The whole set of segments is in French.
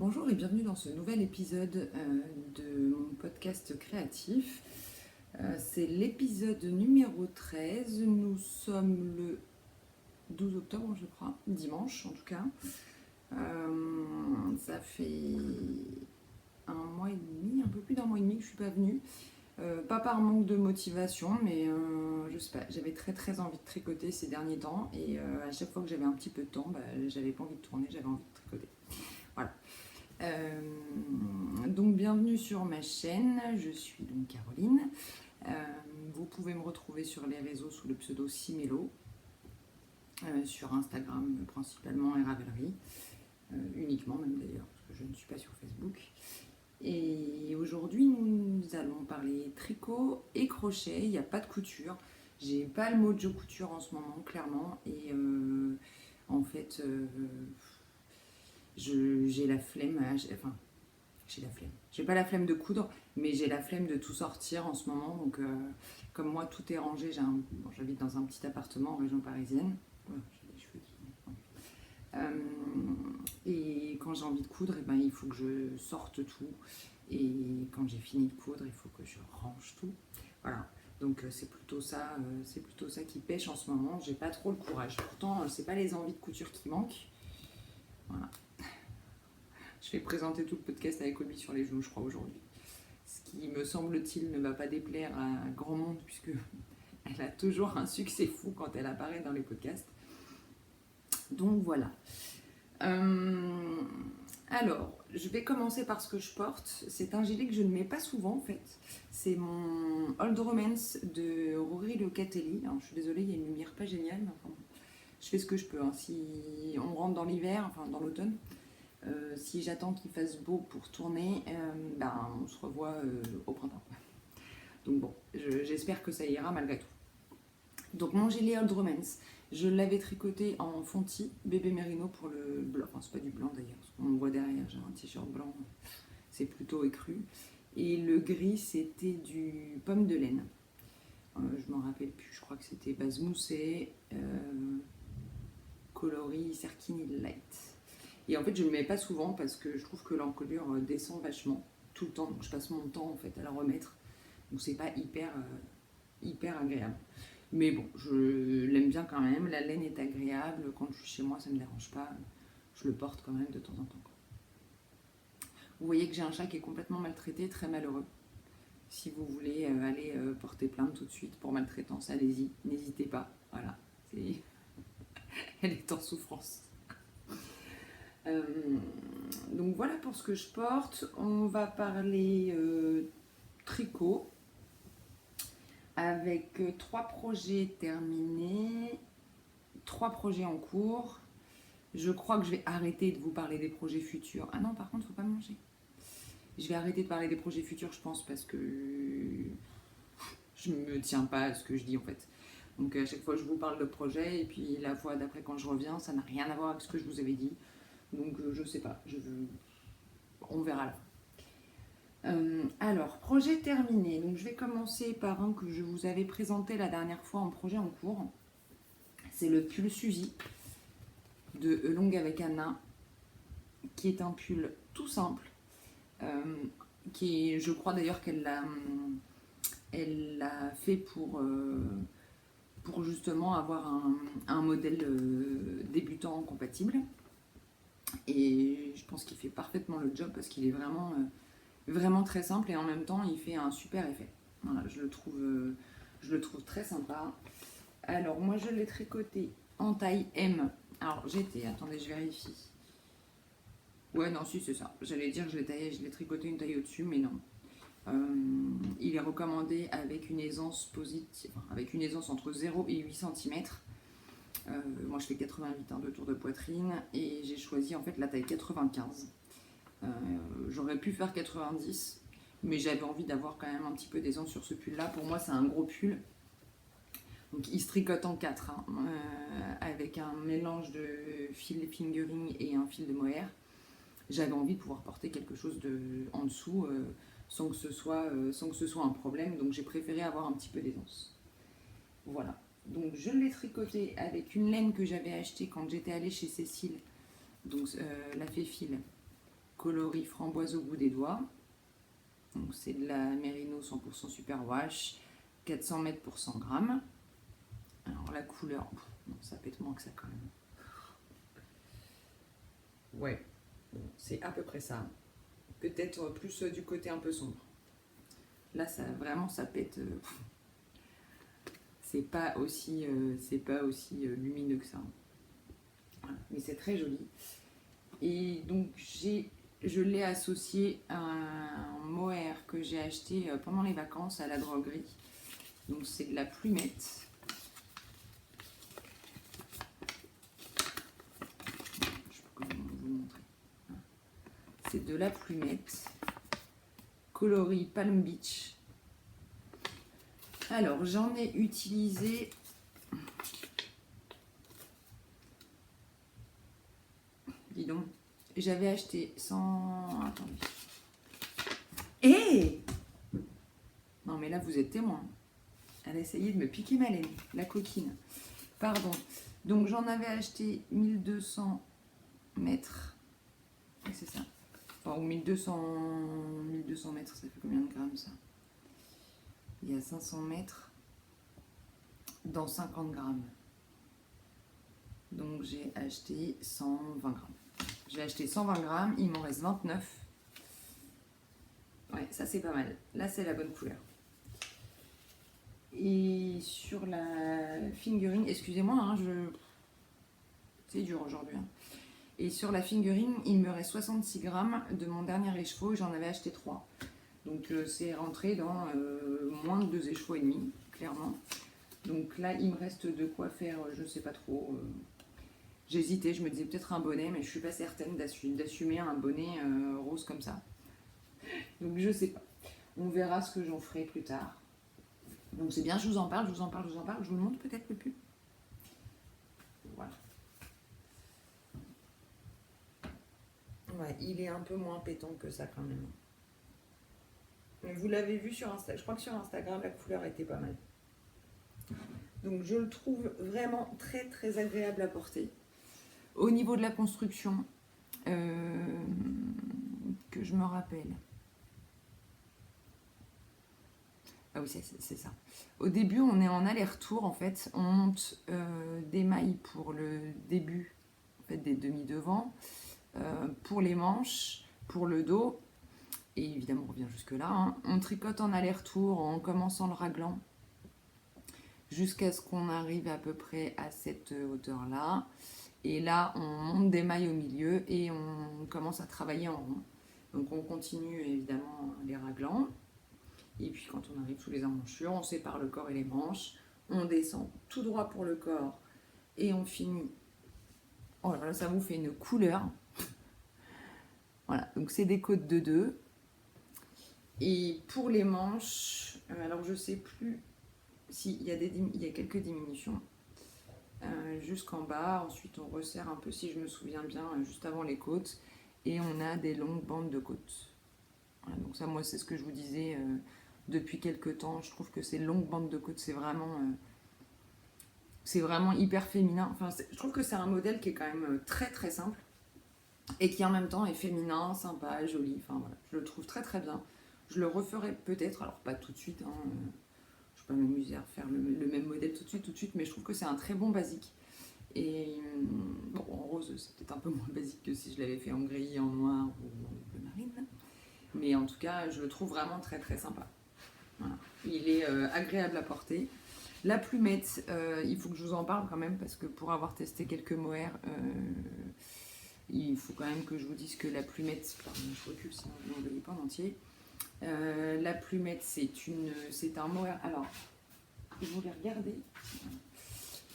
Bonjour et bienvenue dans ce nouvel épisode de mon podcast créatif. C'est l'épisode numéro 13. Nous sommes le 12 octobre, je crois, dimanche en tout cas. Ça fait un mois et demi, un peu plus d'un mois et demi que je suis pas venue. Pas par manque de motivation, mais je sais pas, j'avais très envie de tricoter ces derniers temps et à chaque fois que j'avais un petit peu de temps, j'avais pas envie de tourner, j'avais envie de tricoter. Voilà. Donc bienvenue sur ma chaîne, je suis donc Caroline. Vous pouvez me retrouver sur les réseaux sous le pseudo Simelo, sur Instagram principalement et Ravelry, uniquement même d'ailleurs, parce que je ne suis pas sur Facebook. Et aujourd'hui nous allons parler tricot et crochet, il n'y a pas de couture. J'ai pas le mojo couture en ce moment, clairement, et en fait j'ai la flemme, j'ai la flemme. J'ai pas la flemme de coudre, mais j'ai la flemme de tout sortir en ce moment. Donc, comme moi, tout est rangé. J'habite dans un petit appartement en région parisienne. Voilà, j'ai les cheveux qui... et quand j'ai envie de coudre, il faut que je sorte tout. Et quand j'ai fini de coudre, il faut que je range tout. Voilà. Donc c'est plutôt ça qui pêche en ce moment. J'ai pas trop le courage. Pourtant, c'est pas les envies de couture qui manquent. Voilà. Je vais présenter tout le podcast avec Obi sur les genoux, je crois, aujourd'hui. Ce qui, me semble-t-il, ne va pas déplaire à grand monde, puisque elle a toujours un succès fou quand elle apparaît dans les podcasts. Donc voilà. Alors, je vais commencer par ce que je porte. C'est un gilet que je ne mets pas souvent, en fait. C'est mon Old Romance de Rory Locatelli. Alors, je suis désolée, il y a une lumière pas géniale, mais enfin, je fais ce que je peux. Hein. Si on rentre dans l'hiver, enfin dans l'automne, si j'attends qu'il fasse beau pour tourner, on se revoit au printemps. Donc bon, j'espère que ça ira malgré tout. Donc mon gilet Old Romance, je l'avais tricoté en fonti, bébé mérino pour le blanc. Enfin, c'est pas du blanc d'ailleurs, parce qu'on voit derrière, j'ai un t-shirt blanc, c'est plutôt écru. Et le gris, c'était du pomme de laine. Je m'en rappelle plus, je crois que c'était base moussée, coloris Serkini Light. Et en fait, je ne le mets pas souvent parce que je trouve que l'encolure descend vachement tout le temps. Donc, je passe mon temps en fait à la remettre. Donc, c'est pas hyper agréable. Mais bon, je l'aime bien quand même. La laine est agréable. Quand je suis chez moi, ça ne me dérange pas. Je le porte quand même de temps en temps. Vous voyez que j'ai un chat qui est complètement maltraité, très malheureux. Si vous voulez aller porter plainte tout de suite pour maltraitance, allez-y, n'hésitez pas. Voilà, elle est en souffrance. Donc voilà pour ce que je porte. On va parler tricot avec 3 projets terminés, 3 projets en cours. Je crois que je vais arrêter de vous parler des projets futurs. Ah non, par contre, faut pas manger. Je vais arrêter de parler des projets futurs, je pense, parce que je me tiens pas à ce que je dis en fait. Donc à chaque fois, je vous parle de projet et puis la fois d'après, quand je reviens, ça n'a rien à voir avec ce que je vous avais dit. Donc je sais pas, on verra là. Alors, projet terminé. Donc je vais commencer par un que je vous avais présenté la dernière fois en projet en cours. C'est le pull Suzy de Longue avec Anna, qui est un pull tout simple, qui est, je crois d'ailleurs qu'elle l'a fait pour justement avoir un modèle débutant compatible. Et je pense qu'il fait parfaitement le job parce qu'il est vraiment très simple et en même temps il fait un super effet. Voilà, je le trouve très sympa. Alors moi je l'ai tricoté en taille M. Alors attendez, je vérifie. Ouais, non, si c'est ça. J'allais dire que je l'ai tricoté une taille au-dessus, mais non. Il est recommandé avec une aisance positive, avec une aisance entre 0 et 8 cm. Moi je fais 88 de tour de poitrine et j'ai choisi en fait la taille 95. J'aurais pu faire 90, mais j'avais envie d'avoir quand même un petit peu d'aisance sur ce pull là. Pour moi c'est un gros pull. Donc il se tricote en 4 avec un mélange de fil fingering et un fil de mohair. J'avais envie de pouvoir porter quelque chose en dessous sans que ce soit un problème, donc j'ai préféré avoir un petit peu d'aisance. Voilà. Donc je l'ai tricoté avec une laine que j'avais achetée quand j'étais allée chez Cécile, donc la fée fil, coloris framboise au bout des doigts. Donc c'est de la Merino 100% Superwash, 400 mètres pour 100 grammes. Alors la couleur, non, ça pète moins que ça quand même. Ouais, bon, c'est à peu près ça. Peut-être plus du côté un peu sombre. Là, ça vraiment, ça pète. C'est pas aussi lumineux que ça. Voilà. Mais c'est très joli. Et donc, je l'ai associé à un mohair que j'ai acheté pendant les vacances à la droguerie. Donc, c'est de la plumette. Je sais pas comment vous montrer. C'est de la plumette. Coloris Palm Beach. Alors, j'en ai utilisé... Dis donc, j'avais acheté 100... Attendez. Hé Non, mais là, vous êtes témoin. Elle a essayé de me piquer ma laine, la coquine. Pardon. Donc, j'en avais acheté 1200 mètres. C'est ça. Enfin, ou 1200 mètres, ça fait combien de grammes, ça? Il y a 500 mètres dans 50 grammes. Donc, j'ai acheté 120 grammes. J'ai acheté 120 grammes, il m'en reste 29. Ouais, ça c'est pas mal. Là, c'est la bonne couleur. Et sur la fingering, excusez-moi, hein, c'est dur aujourd'hui. Hein. Et sur la fingering, il me reste 66 grammes de mon dernier écheveau. J'en avais acheté 3. Donc, c'est rentré dans moins de 2 écheveaux et demi, clairement. Donc là, il me reste de quoi faire, je sais pas trop. J'hésitais, je me disais peut-être un bonnet, mais je suis pas certaine d'assumer un bonnet rose comme ça. Donc je sais pas. On verra ce que j'en ferai plus tard. Donc c'est bien, je vous en parle. Je vous le montre peut-être le pull. Voilà. Ouais, il est un peu moins pétant que ça quand même. Mais vous l'avez vu sur Instagram. Je crois que sur Instagram, la couleur était pas mal. Donc je le trouve vraiment très très agréable à porter. Au niveau de la construction, que je me rappelle. Ah oui, c'est ça. Au début, on est en aller-retour, en fait. On monte des mailles pour le début, en fait, des demi-devants, pour les manches, pour le dos. Et évidemment, on revient jusque-là. Hein. On tricote en aller-retour en commençant le raglan jusqu'à ce qu'on arrive à peu près à cette hauteur-là. Et là, on monte des mailles au milieu et on commence à travailler en rond. Donc, on continue évidemment les raglans. Et puis, quand on arrive sous les emmanchures, on sépare le corps et les manches. On descend tout droit pour le corps et on finit. Oh là là, ça vous fait une couleur. Voilà, donc c'est des côtes de 2. Et pour les manches, alors je sais plus si il y a quelques diminutions. Jusqu'en bas, ensuite on resserre un peu si je me souviens bien, juste avant les côtes, et on a des longues bandes de côtes. Voilà, donc ça, moi, c'est ce que je vous disais depuis quelques temps. Je trouve que ces longues bandes de côtes, c'est vraiment hyper féminin. Enfin, je trouve que c'est un modèle qui est quand même très très simple et qui en même temps est féminin, sympa, joli. Enfin voilà, je le trouve très très bien. Je le referai peut-être, alors pas tout de suite. Hein, je peux m'amuser à faire le même modèle tout de suite, mais je trouve que c'est un très bon basique. Et bon, en rose, c'est peut-être un peu moins basique que si je l'avais fait en gris, en noir ou en bleu marine. Mais en tout cas, je le trouve vraiment très très sympa. Voilà. Il est agréable à porter. La plumette, il faut que je vous en parle quand même parce que pour avoir testé quelques mohair, il faut quand même que je vous dise que la plumette, pardon, je recule sinon vous ne voyez pas en entier. La plumette, c'est un mohair. Alors, je voulais regarder.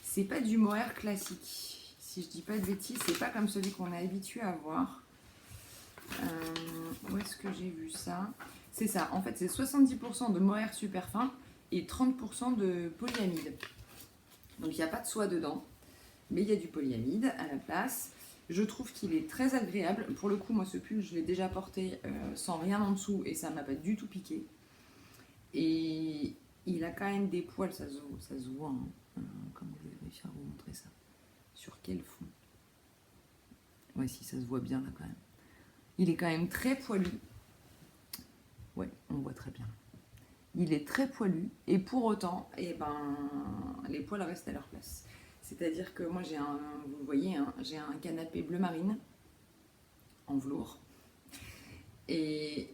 C'est pas du mohair classique. Si je dis pas de bêtises, c'est pas comme celui qu'on est habitué à voir. Où est-ce que j'ai vu ça? C'est ça, en fait c'est 70% de mohair super fin et 30% de polyamide. Donc il n'y a pas de soie dedans, mais il y a du polyamide à la place. Je trouve qu'il est très agréable. Pour le coup, moi ce pull, je l'ai déjà porté sans rien en dessous et ça m'a pas du tout piqué. Et il a quand même des poils, ça se voit. Hein. Comment je vais réussir à vous montrer ça? Sur quel fond? Ouais, si ça se voit bien là quand même. Il est quand même très poilu. Ouais, on voit très bien. Il est très poilu et pour autant, les poils restent à leur place. C'est-à-dire que moi vous le voyez, hein, j'ai un canapé bleu marine en velours et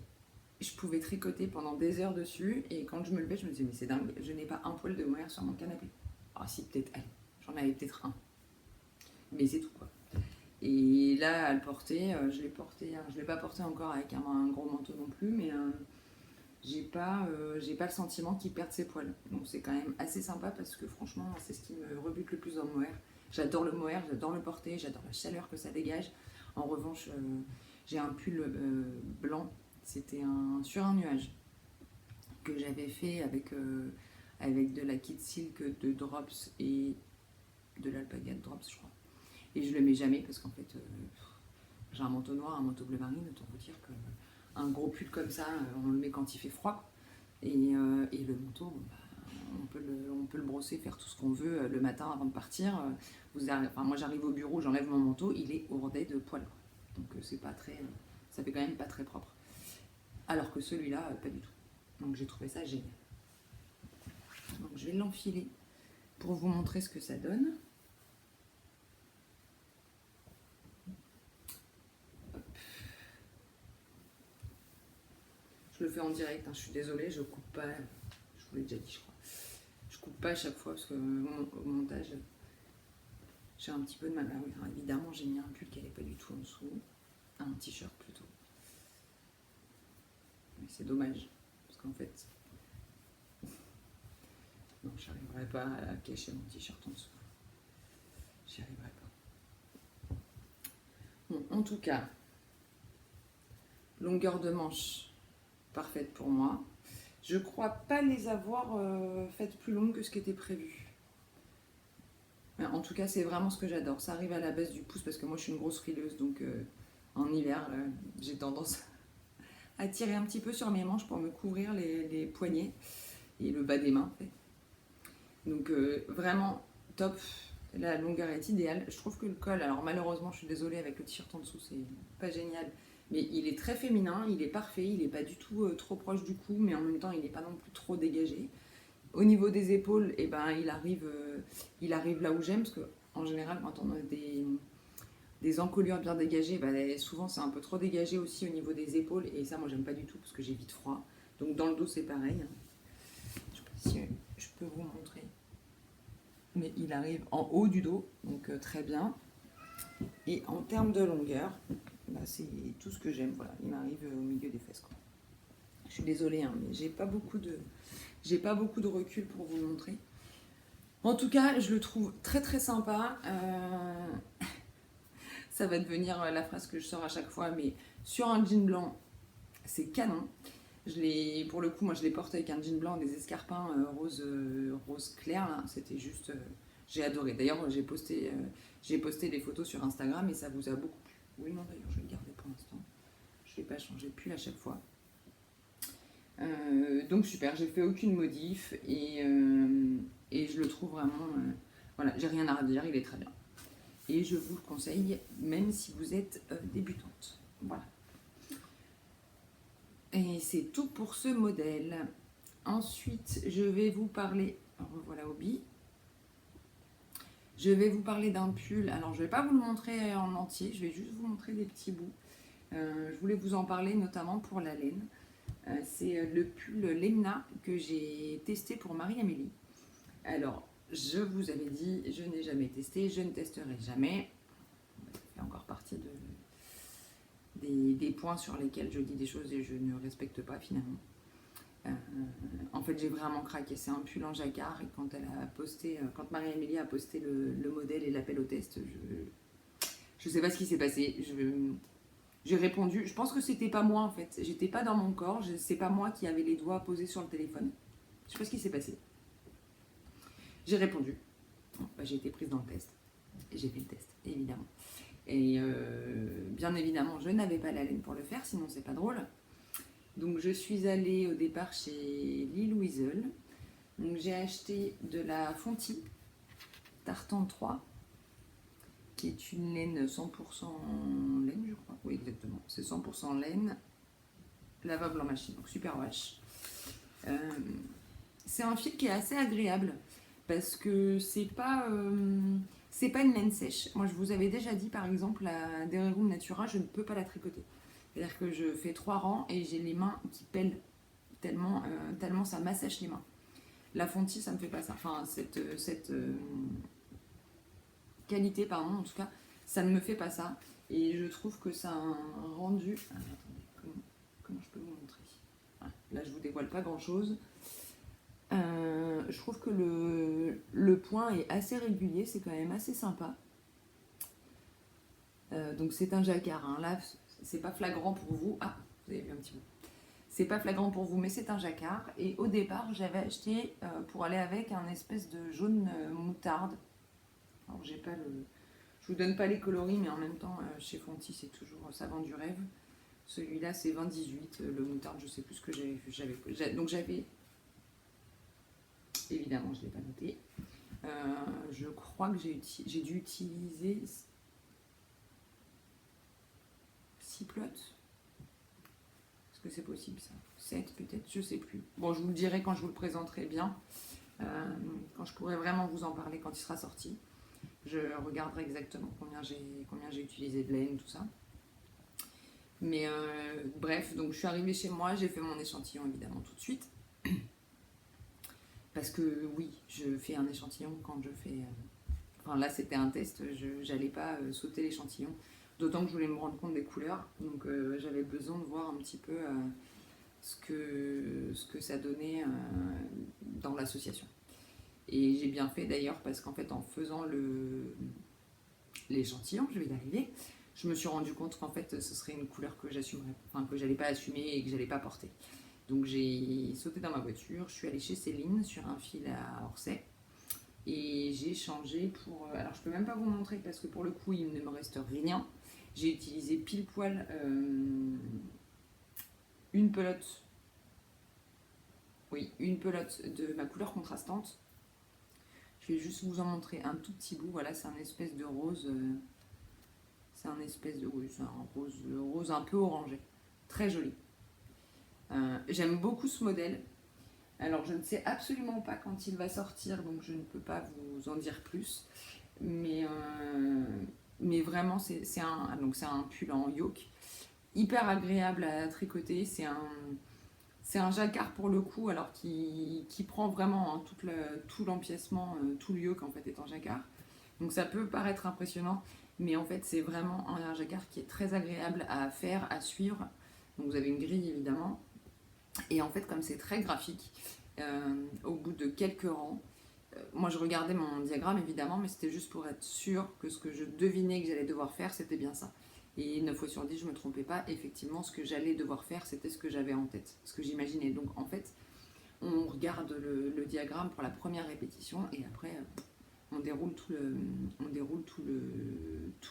je pouvais tricoter pendant des heures dessus et quand je me levais, je me disais mais c'est dingue, je n'ai pas un poil de mohair sur mon canapé. Ah si, peut-être, allez, j'en avais peut-être un, mais c'est tout quoi. Et là, à le porter, je l'ai pas porté encore avec un gros manteau non plus, mais j'ai pas le sentiment qu'il perde ses poils. Donc c'est quand même assez sympa parce que franchement, c'est ce qui me rebute le plus dans le mohair. J'adore le mohair, j'adore le porter, j'adore la chaleur que ça dégage. En revanche, j'ai un pull blanc, c'était sur un nuage que j'avais fait avec de la Kid Silk de Drops et de l'Alpaga de Drops, je crois. Et je le mets jamais parce qu'en fait, j'ai un manteau noir, un manteau bleu marine, autant vous dire que un gros pull comme ça, on le met quand il fait froid. Et le manteau, on peut le brosser, faire tout ce qu'on veut le matin avant de partir. Moi j'arrive au bureau, j'enlève mon manteau, il est ourdé de poils. Donc c'est pas très, ça fait quand même pas très propre. Alors que celui-là, pas du tout. Donc j'ai trouvé ça génial. Donc je vais l'enfiler pour vous montrer ce que ça donne. Je le fais en direct, hein, je suis désolée, je coupe pas, je vous l'ai déjà dit je crois. Je coupe pas à chaque fois parce que au montage, j'ai un petit peu de mal. Oui, alors évidemment, j'ai mis un pull qui n'allait pas du tout en dessous, un t-shirt plutôt. Mais c'est dommage parce qu'en fait, non, j'arriverai pas à cacher mon t-shirt en dessous. J'y arriverai pas. Bon, en tout cas, longueur de manche parfaite pour moi. Je crois pas les avoir faites plus longues que ce qui était prévu. Mais en tout cas, c'est vraiment ce que j'adore. Ça arrive à la base du pouce parce que moi je suis une grosse frileuse, donc en hiver, j'ai tendance à tirer un petit peu sur mes manches pour me couvrir les poignets et le bas des mains. En fait. Donc vraiment top. La longueur est idéale. Je trouve que le col, alors malheureusement, je suis désolée avec le t-shirt en dessous, c'est pas génial. Mais il est très féminin, il est parfait, il n'est pas du tout trop proche du cou, mais en même temps, il n'est pas non plus trop dégagé. Au niveau des épaules, il arrive là où j'aime, parce qu'en général, quand on a des encolures bien dégagées, souvent c'est un peu trop dégagé aussi au niveau des épaules, et ça, moi, j'aime pas du tout, parce que j'ai vite froid. Donc dans le dos, c'est pareil. Je sais pas si je peux vous montrer. Mais il arrive en haut du dos, donc très bien. Et en termes de longueur, c'est tout ce que j'aime. Voilà, il m'arrive au milieu des fesses. Quoi. Je suis désolée, hein, mais j'ai pas beaucoup de recul pour vous le montrer. En tout cas, je le trouve très très sympa. Ça va devenir la phrase que je sors à chaque fois, mais sur un jean blanc, c'est canon. Pour le coup, moi je les porte avec un jean blanc, des escarpins rose clair. Là. C'était juste, j'ai adoré. D'ailleurs, j'ai posté des photos sur Instagram et ça vous a beaucoup plu. Oui, non, d'ailleurs, je vais le garder pour l'instant. Je ne vais pas changer de pull à chaque fois. Donc super, j'ai fait aucune modif et je le trouve vraiment. Voilà, j'ai rien à redire, il est très bien. Et je vous le conseille, même si vous êtes débutante. Voilà. Et c'est tout pour ce modèle. Ensuite, je vais vous parler. Revoilà Hobby. Je vais vous parler d'un pull. Alors, je ne vais pas vous le montrer en entier, je vais juste vous montrer des petits bouts. Je voulais vous en parler notamment pour la laine. C'est le pull Lemna que j'ai testé pour Marie-Amélie. Alors, je vous avais dit, je n'ai jamais testé, je ne testerai jamais. Ça fait encore partie des points sur lesquels je dis des choses et je ne respecte pas finalement. En fait, j'ai vraiment craqué. C'est un pull en jacquard et quand Marie-Amélie a posté le modèle et l'appel au test, je sais pas ce qui s'est passé. J'ai répondu. Je pense que c'était pas moi en fait. J'étais pas dans mon corps. C'est pas moi qui avait les doigts posés sur le téléphone. Je sais pas ce qui s'est passé. J'ai répondu. J'ai été prise dans le test. J'ai fait le test, évidemment. Et bien évidemment, je n'avais pas la laine pour le faire, sinon c'est pas drôle. Donc je suis allée au départ chez Lille Weasel. Donc j'ai acheté de la Fonty Tartan 3 qui est une laine 100% laine, je crois. Oui, exactement. C'est 100% laine, lavable en machine, donc super wash. C'est un fil qui est assez agréable parce que c'est pas une laine sèche. Moi, je vous avais déjà dit, par exemple, la Dererum Natura, je ne peux pas la tricoter. C'est-à-dire que je fais 3 rangs et j'ai les mains qui pèlent tellement ça m'assèche les mains. La Fonti, ça me fait pas ça. Enfin, cette qualité, pardon, en tout cas, ça ne me fait pas ça. Et je trouve que ça a un rendu... Ah, attendez, comment je peux vous montrer? Là, je vous dévoile pas grand-chose. Je trouve que le point est assez régulier, c'est quand même assez sympa. Donc c'est un jacquard, hein. Là c'est pas flagrant pour vous. Ah, vous avez vu un petit bout. C'est pas flagrant pour vous, mais c'est un jacquard. Et au départ, j'avais acheté pour aller avec un espèce de jaune moutarde. Alors j'ai pas le... Je vous donne pas les coloris, mais en même temps, chez Fonti, c'est toujours ça vend du rêve. Celui-là, c'est 2018. Le moutarde, je sais plus ce que j'avais vu. Donc j'avais... Évidemment, je ne l'ai pas noté. Je crois que j'ai dû utiliser 6 plots. Est-ce que c'est possible ça? 7 peut-être, je ne sais plus. Bon, je vous le dirai quand je vous le présenterai bien. Quand je pourrai vraiment vous en parler quand il sera sorti. Je regarderai exactement combien j'ai utilisé de laine, tout ça. Mais bref, donc je suis arrivée chez moi, j'ai fait mon échantillon évidemment tout de suite. Parce que oui, je fais un échantillon quand je fais... Enfin là c'était un test, je n'allais pas sauter l'échantillon. D'autant que je voulais me rendre compte des couleurs. Donc j'avais besoin de voir un petit peu ce que ça donnait dans l'association. Et j'ai bien fait d'ailleurs parce qu'en fait en faisant l'échantillon, je vais y arriver, je me suis rendu compte qu'en fait ce serait une couleur que j'assumerais, enfin que j'allais pas assumer et que j'allais pas porter. Donc j'ai sauté dans ma voiture, je suis allée chez Céline sur un fil à Orsay et j'ai changé pour... Alors je peux même pas vous montrer parce que pour le coup il ne me reste rien. J'ai utilisé pile poil une pelote, une pelote de ma couleur contrastante. Je vais juste vous en montrer un tout petit bout. Voilà, c'est un espèce de rose. C'est un espèce de... Oui, c'est un rose un peu orangé. Très joli. J'aime beaucoup ce modèle. Alors, je ne sais absolument pas quand il va sortir, donc je ne peux pas vous en dire plus. Mais vraiment, c'est un pull en yoke. Hyper agréable à tricoter. C'est un jacquard pour le coup, alors qui prend vraiment hein, tout l'empiècement, tout le yoke en fait est en jacquard. Donc ça peut paraître impressionnant, mais en fait c'est vraiment un jacquard qui est très agréable à faire, à suivre. Donc vous avez une grille évidemment. Et en fait comme c'est très graphique, au bout de quelques rangs, moi je regardais mon diagramme évidemment, mais c'était juste pour être sûr que ce que je devinais que j'allais devoir faire, c'était bien ça. Et 9 fois sur 10, je ne me trompais pas. Effectivement, ce que j'allais devoir faire, c'était ce que j'avais en tête, ce que j'imaginais. Donc, en fait, on regarde le diagramme pour la première répétition et après, on déroule tout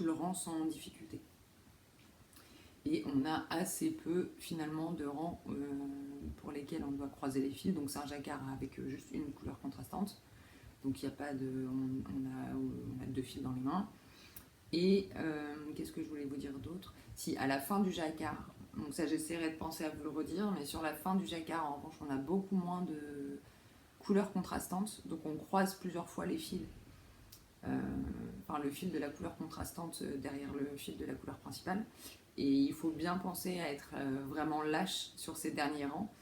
le rang sans difficulté. Et on a assez peu, finalement, de rangs pour lesquels on doit croiser les fils. Donc, c'est un jacquard avec juste une couleur contrastante. Donc, il n'y a pas de... On a 2 fils dans les mains. Et qu'est-ce que je voulais vous dire d'autre? Si, à la fin du jacquard, donc ça j'essaierai de penser à vous le redire, mais sur la fin du jacquard, en revanche, on a beaucoup moins de couleurs contrastantes, donc on croise plusieurs fois les fils. Enfin, le fil de la couleur contrastante derrière le fil de la couleur principale. Et il faut bien penser à être vraiment lâche sur ces derniers rangs,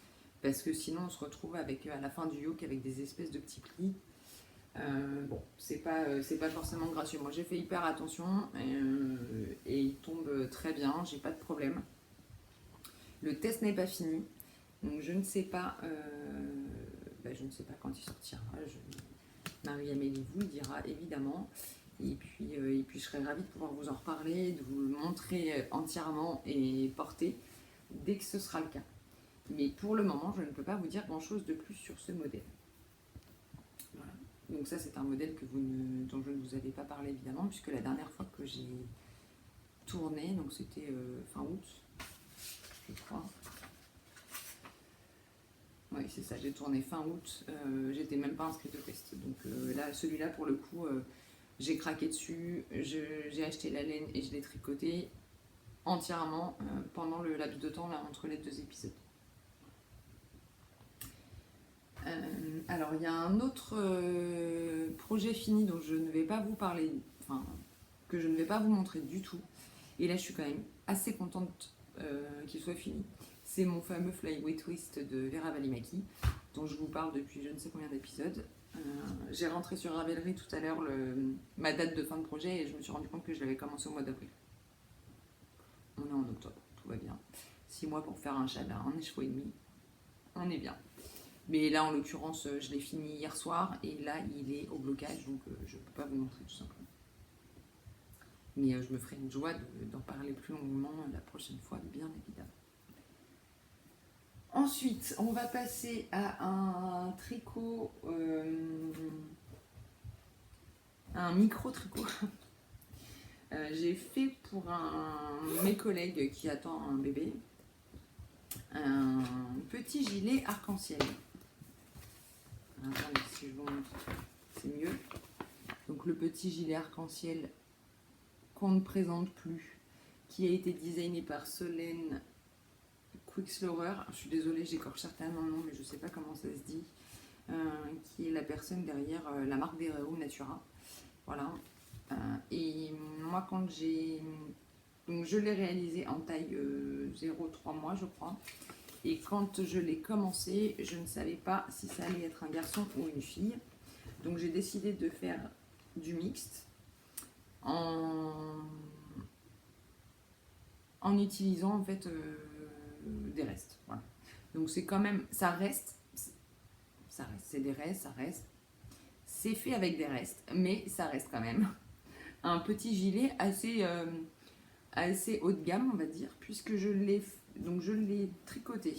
parce que sinon on se retrouve avec, à la fin du yoke avec des espèces de petits plis. Bon, c'est pas forcément gracieux. Moi, j'ai fait hyper attention et il tombe très bien, j'ai pas de problème. Le test n'est pas fini, donc je ne sais pas quand il sortira. Marie-Amélie vous le dira évidemment. Et puis je serais ravie de pouvoir vous en reparler, de vous le montrer entièrement et porter dès que ce sera le cas. Mais pour le moment, je ne peux pas vous dire grand-chose de plus sur ce modèle. Voilà. Donc ça c'est un modèle dont je ne vous avais pas parlé évidemment, puisque la dernière fois que j'ai tourné, donc c'était fin août, je crois. Oui c'est ça, j'ai tourné fin août, j'étais même pas inscrite au test. Donc là, celui-là pour le coup, J'ai craqué dessus, j'ai acheté la laine et je l'ai tricoté entièrement pendant le laps de temps là, entre les 2 épisodes. Alors il y a un autre projet fini dont je ne vais pas vous parler, enfin que je ne vais pas vous montrer du tout. Et là je suis quand même assez contente qu'il soit fini. C'est mon fameux Flyaway Twist de Vera Valimaki, dont je vous parle depuis je ne sais combien d'épisodes. J'ai rentré sur Ravelry tout à l'heure ma date de fin de projet et je me suis rendu compte que je l'avais commencé au mois d'avril. On est en octobre, tout va bien. 6 mois pour faire un châle à 1,5 écheveau, on est bien. Mais là en l'occurrence je l'ai fini hier soir et là il est au blocage donc je ne peux pas vous montrer tout simplement. Mais je me ferai une joie d'en parler plus longuement la prochaine fois, bien évidemment. Ensuite, on va passer à un tricot, un micro-tricot. J'ai fait pour mes collègues qui attend un bébé, un petit gilet arc-en-ciel. Attendez, si je vous montre, c'est mieux. Donc le petit gilet arc-en-ciel qu'on ne présente plus, qui a été designé par Solène Quickslower, je suis désolée, j'écorche certainement le nom, mais je ne sais pas comment ça se dit, qui est la personne derrière la marque Vereo Natura. Voilà. Et moi, quand j'ai... Donc, je l'ai réalisé en taille 0,3 mois, je crois. Et quand je l'ai commencé, je ne savais pas si ça allait être un garçon ou une fille. Donc, j'ai décidé de faire du mixte en utilisant en fait des restes. Voilà. Donc c'est quand même, ça reste, c'est des restes, ça reste. C'est fait avec des restes, mais ça reste quand même un petit gilet assez haut de gamme, on va dire, puisque je l'ai tricoté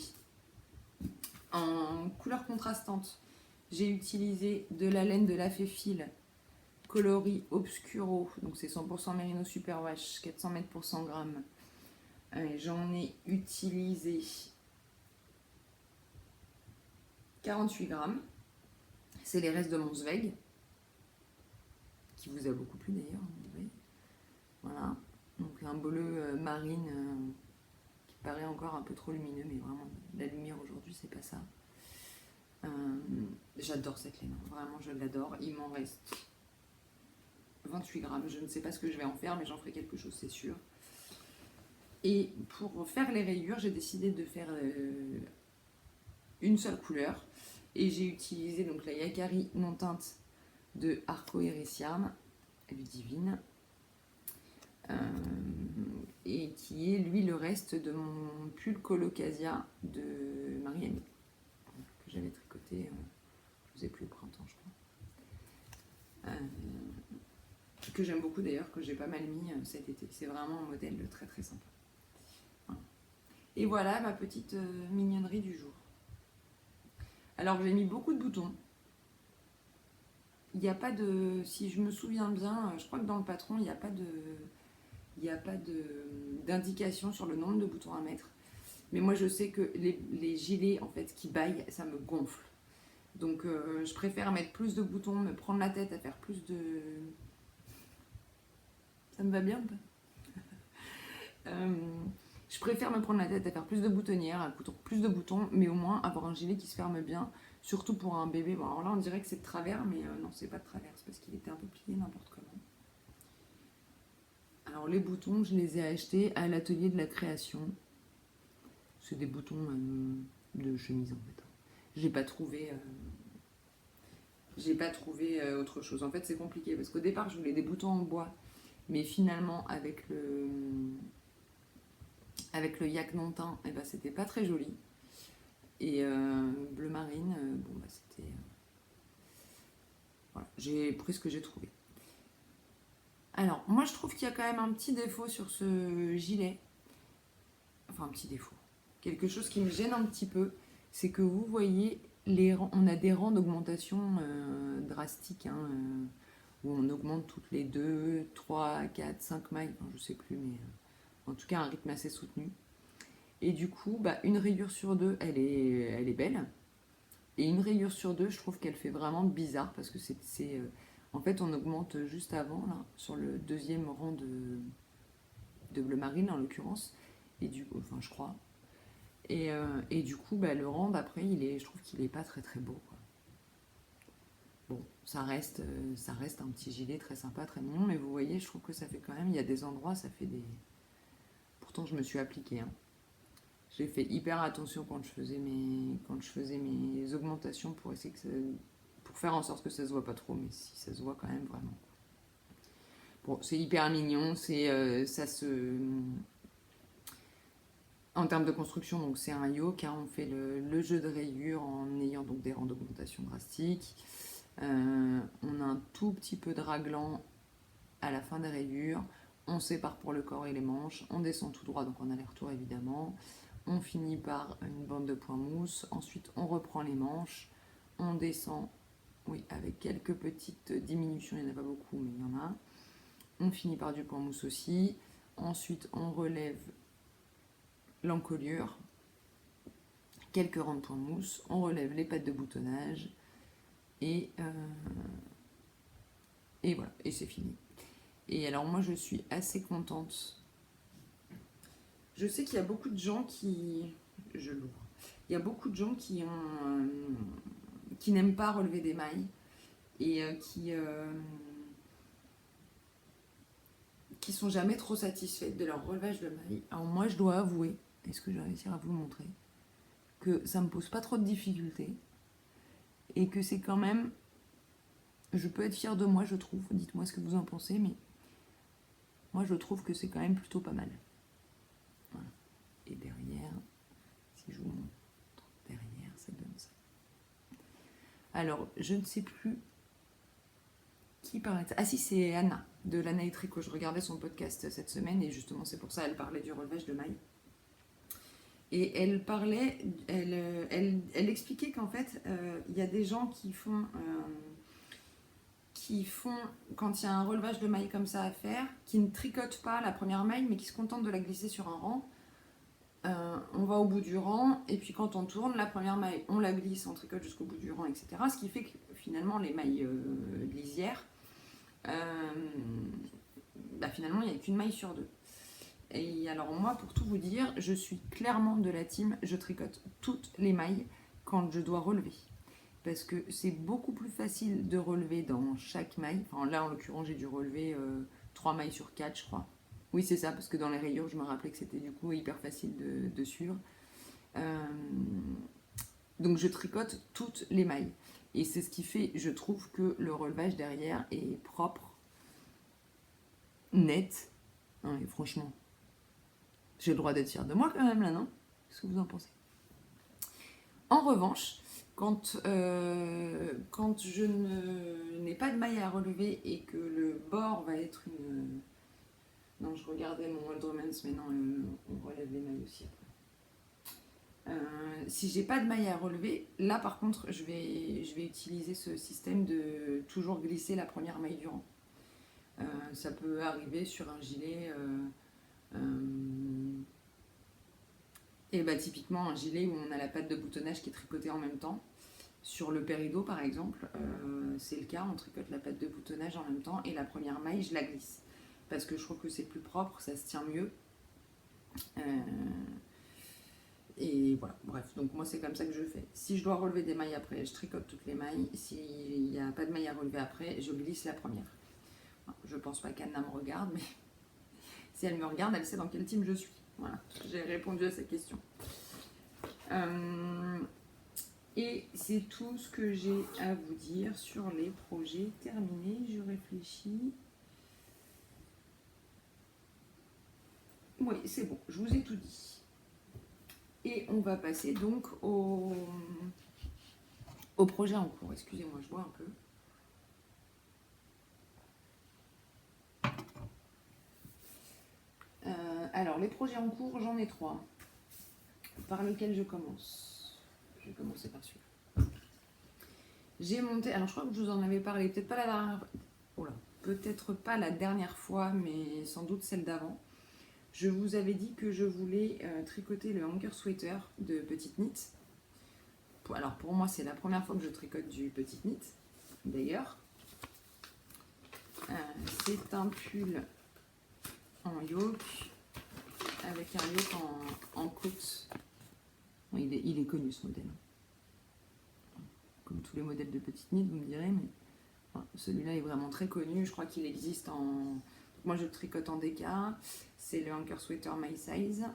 en couleur contrastante. J'ai utilisé de la laine de la Féfil coloris obscuro, donc c'est 100% Merino Superwash, 400 mètres pour 100 grammes. J'en ai utilisé 48 grammes. C'est les restes de mon Zweig, qui vous a beaucoup plu d'ailleurs. Voilà, donc un bleu marine qui paraît encore un peu trop lumineux, mais vraiment la lumière aujourd'hui c'est pas ça. J'adore cette laine, vraiment je l'adore. Il m'en reste 28 grammes, je ne sais pas ce que je vais en faire, mais j'en ferai quelque chose, c'est sûr. Et pour faire les rayures, j'ai décidé de faire une seule couleur. Et j'ai utilisé donc la Yakari non teinte de Arco Iris Yarn, Ludivine, et qui est lui le reste de mon pull Colocasia de Marie-Amie, que j'avais tricoté, je ne sais plus, au printemps, je crois. Que j'aime beaucoup d'ailleurs, que j'ai pas mal mis cet été. C'est vraiment un modèle très très sympa. Voilà. Et voilà ma petite mignonnerie du jour. Alors j'ai mis beaucoup de boutons. Il n'y a pas de... Si je me souviens bien, je crois que dans le patron, il n'y a pas d'indication sur le nombre de boutons à mettre. Mais moi je sais que les gilets en fait qui baillent, ça me gonfle. Donc je préfère mettre plus de boutons, me prendre la tête à faire plus de... Ça me va bien ou pas Je préfère me prendre la tête à faire plus de boutonnières, à coudre plus de boutons, mais au moins avoir un gilet qui se ferme bien, surtout pour un bébé. Bon, alors là, on dirait que c'est de travers, mais non, c'est pas de travers, c'est parce qu'il était un peu plié n'importe comment. Alors les boutons, je les ai achetés à l'atelier de la création. C'est des boutons de chemise en fait. J'ai pas trouvé autre chose. En fait, c'est compliqué parce qu'au départ, je voulais des boutons en bois, mais finalement, avec le yak non teint, eh ben, c'était pas très joli. Et bleu marine, bon bah c'était... Voilà, j'ai pris ce que j'ai trouvé. Alors, moi je trouve qu'il y a quand même un petit défaut sur ce gilet. Enfin, un petit défaut. Quelque chose qui me gêne un petit peu, c'est que vous voyez, on a des rangs d'augmentation drastiques, hein, où on augmente toutes les 2, 3, 4, 5 mailles, enfin, je sais plus, mais en tout cas un rythme assez soutenu. Et du coup, bah, une rayure sur deux, elle est belle. Et une rayure sur deux, je trouve qu'elle fait vraiment bizarre parce que En fait, on augmente juste avant, là, sur le deuxième rang de bleu marine en l'occurrence, enfin je crois. Et du coup, le rang d'après, je trouve qu'il est pas très très beau, quoi. Bon, ça reste un petit gilet très sympa, très mignon, mais vous voyez, je trouve que ça fait quand même, il y a des endroits, ça fait des... Pourtant, je me suis appliquée, hein. J'ai fait hyper attention quand je faisais mes augmentations pour essayer pour faire en sorte que ça se voit pas trop, mais si ça se voit quand même vraiment. Bon, c'est hyper mignon, en termes de construction, donc c'est un yoke, hein, on fait le jeu de rayures en ayant donc des rangs d'augmentation drastiques. On a un tout petit peu de raglan à la fin des rayures. On sépare pour le corps et les manches. On descend tout droit, donc on a les retours évidemment. On finit par une bande de point mousse. Ensuite, on reprend les manches. On descend, oui, avec quelques petites diminutions. Il n'y en a pas beaucoup, mais il y en a. On finit par du point mousse aussi. Ensuite, on relève l'encolure. Quelques rangs de point mousse. On relève les pattes de boutonnage. Et voilà, et c'est fini. Et alors moi je suis assez contente. Je sais qu'il y a beaucoup de gens qui... Je l'ouvre. Il y a beaucoup de gens qui n'aiment pas relever des mailles et qui sont jamais trop satisfaites de leur relevage de mailles. Alors moi je dois avouer, est-ce que je vais réussir à vous le montrer, que ça me pose pas trop de difficultés et que c'est quand même... Je peux être fière de moi, je trouve. Dites-moi ce que vous en pensez, mais moi je trouve que c'est quand même plutôt pas mal. Voilà. Et derrière, si je vous montre derrière, ça donne ça. Alors, je ne sais plus qui parlait de ça. Ah si, c'est Anna, de l'Anna et Tricot. Je regardais son podcast cette semaine et justement c'est pour ça elle parlait du relevage de mailles. Et elle parlait, elle expliquait qu'en fait, il y a des gens qui font, quand il y a un relevage de mailles comme ça à faire, qui ne tricotent pas la première maille, mais qui se contentent de la glisser sur un rang. On va au bout du rang, et puis quand on tourne, la première maille, on la glisse, on tricote jusqu'au bout du rang, etc. Ce qui fait que finalement, les mailles lisières, finalement, il n'y a qu'une maille sur deux. Et alors moi, pour tout vous dire, je suis clairement de la team, je tricote toutes les mailles quand je dois relever. Parce que c'est beaucoup plus facile de relever dans chaque maille. Enfin, là, en l'occurrence, j'ai dû relever 3 mailles sur 4, je crois. Oui, c'est ça, parce que dans les rayures, je me rappelais que c'était du coup hyper facile de suivre. Donc, je tricote toutes les mailles. Et c'est ce qui fait, je trouve, que le relevage derrière est propre, net. Non, mais franchement, j'ai le droit d'être fière de moi quand même, là, non? Qu'est-ce que vous en pensez? En revanche, quand je n'ai pas de maille à relever et que le bord va être une... Non, je regardais mon Wondermans, mais non, on relève les mailles aussi après. Si j'ai pas de maille à relever, là par contre, je vais utiliser ce système de toujours glisser la première maille du rang. Ça peut arriver sur un gilet... Et typiquement un gilet où on a la patte de boutonnage qui est tricotée en même temps. Sur le pérido par exemple, c'est le cas, on tricote la patte de boutonnage en même temps et la première maille je la glisse. Parce que je trouve que c'est plus propre, ça se tient mieux. Et voilà, bref, donc moi c'est comme ça que je fais. Si je dois relever des mailles après, je tricote toutes les mailles. S'il n'y a pas de maille à relever après, je glisse la première. Je pense pas qu'Anna me regarde, mais si elle me regarde, elle sait dans quel team je suis. Voilà, j'ai répondu à cette question. Et c'est tout ce que j'ai à vous dire sur les projets terminés. Je réfléchis. Oui, c'est bon, je vous ai tout dit. Et on va passer donc au projet en cours. Excusez-moi, je bois un peu. Alors, les projets en cours, j'en ai 3. Par lequel je commence? Je vais commencer par celui-là. J'ai monté... Alors, je crois que je vous en avais parlé. Peut-être pas la dernière... peut-être pas la dernière fois, mais sans doute celle d'avant. Je vous avais dit que je voulais tricoter le hanger sweater de Petite Knit. Alors, pour moi, c'est la première fois que je tricote du Petite Knit, d'ailleurs. C'est un pull en yoke avec un yoke en côte. Bon, il est connu ce modèle. Comme tous les modèles de petite knit, vous me direz, mais enfin, celui-là est vraiment très connu. Je crois qu'il existe en... Moi je le tricote en DK. C'est le Anchor Sweater My Size.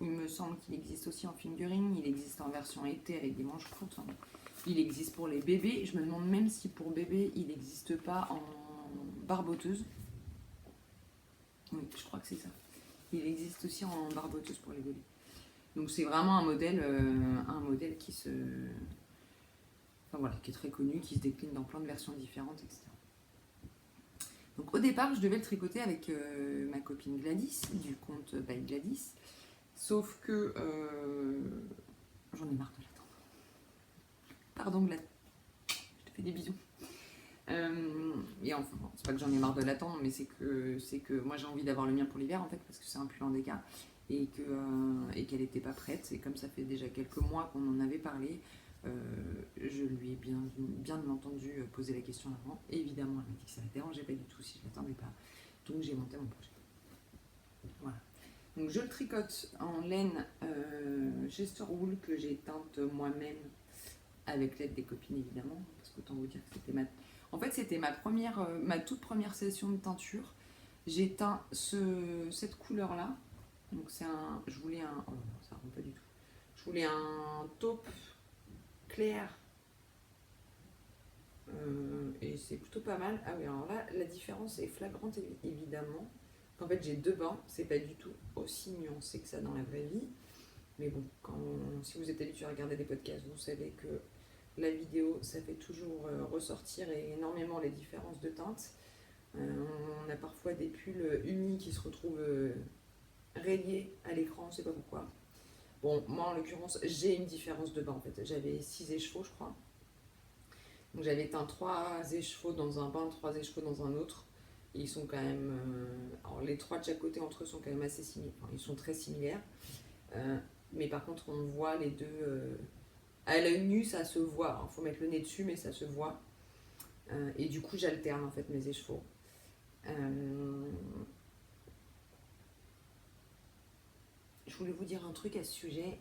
Il me semble qu'il existe aussi en fingering. Il existe en version été avec des manches courtes. Enfin, il existe pour les bébés. Je me demande même si pour bébé il n'existe pas en barboteuse. Oui, je crois que c'est ça. Il existe aussi en barboteuse pour les bébés. Donc c'est vraiment un modèle qui se... Enfin, voilà, qui est très connu, qui se décline dans plein de versions différentes, etc. Donc au départ, je devais le tricoter avec ma copine Gladys, du compte By Gladys. Sauf que j'en ai marre de l'attendre. Pardon Gladys, je te fais des bisous. Et enfin, bon, c'est pas que j'en ai marre de l'attendre, mais c'est que moi j'ai envie d'avoir le mien pour l'hiver en fait, parce que c'est un pull en DK et qu'elle n'était pas prête. Et comme ça fait déjà quelques mois qu'on en avait parlé, je lui ai bien entendu poser la question avant. Et évidemment, elle m'a dit que ça ne la dérangeait pas du tout si je ne l'attendais pas. Donc j'ai monté mon projet. Voilà. Donc je le tricote en laine Chester Wool que j'ai teinte moi-même avec l'aide des copines évidemment, parce qu'autant vous dire que c'était c'était ma toute première session de teinture. J'ai teint cette couleur-là. Donc je voulais un, oh non, ça rend pas du tout. Je voulais un taupe clair et c'est plutôt pas mal. Ah oui, alors là, la différence est flagrante évidemment. En fait, j'ai 2 bains, c'est pas du tout aussi nuancé que ça dans la vraie vie. Mais bon, si vous êtes habitué à regarder des podcasts, vous savez que la vidéo, ça fait toujours ressortir énormément les différences de teintes. On a parfois des pulls unis qui se retrouvent rayés à l'écran, on ne sait pas pourquoi. Bon, moi en l'occurrence, j'ai une différence de bain en fait. J'avais 6 écheveaux, je crois. Donc j'avais teint 3 écheveaux dans un bain, 3 écheveaux dans un autre. Et ils sont quand même... alors les 3 de chaque côté entre eux sont quand même assez similaires. Enfin, ils sont très similaires. Mais par contre, on voit les deux... à l'œil nu, ça se voit. Il faut mettre le nez dessus, mais ça se voit. Et du coup, j'alterne en fait mes écheveaux. Je voulais vous dire un truc à ce sujet.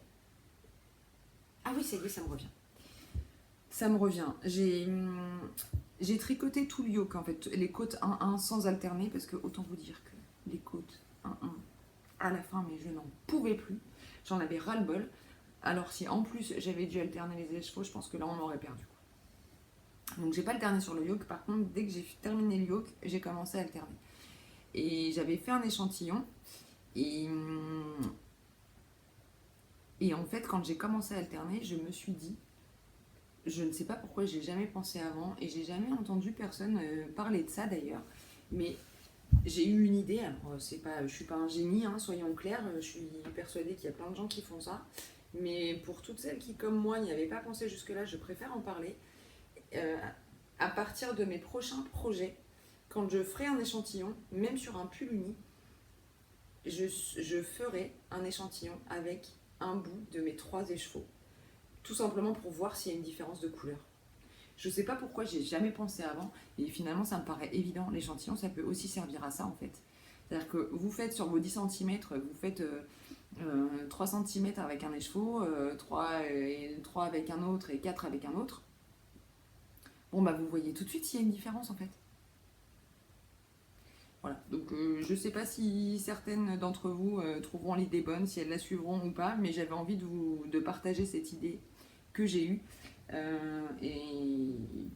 Ah oui, ça y est, ça me revient. Ça me revient. J'ai tricoté tout le yoke, en fait, les côtes 1-1 sans alterner, parce que autant vous dire que les côtes 1-1, à la fin, mais je n'en pouvais plus. J'en avais ras-le-bol. Alors si en plus j'avais dû alterner les écheveaux, je pense que là on m'aurait perdu. Donc j'ai pas alterné sur le yoke, par contre dès que j'ai terminé le yoke, j'ai commencé à alterner. Et j'avais fait un échantillon, et en fait quand j'ai commencé à alterner, je me suis dit, je ne sais pas pourquoi j'ai jamais pensé avant, et j'ai jamais entendu personne parler de ça d'ailleurs, mais j'ai eu une idée. Alors je suis pas un génie, hein, soyons clairs, je suis persuadée qu'il y a plein de gens qui font ça. Mais pour toutes celles qui, comme moi, n'y avaient pas pensé jusque-là, je préfère en parler. À partir de mes prochains projets, quand je ferai un échantillon, même sur un pull uni, je ferai un échantillon avec un bout de mes 3 écheveaux. Tout simplement pour voir s'il y a une différence de couleur. Je ne sais pas pourquoi j'ai jamais pensé avant, et finalement ça me paraît évident. L'échantillon, ça peut aussi servir à ça en fait. C'est-à-dire que vous faites sur vos 10 cm, vous faites 3 cm avec un écheveau, 3 avec un autre et 4 avec un autre. Bon bah vous voyez tout de suite s'il y a une différence en fait. Voilà, donc je sais pas si certaines d'entre vous trouveront l'idée bonne, si elles la suivront ou pas, mais j'avais envie de partager cette idée que j'ai eue,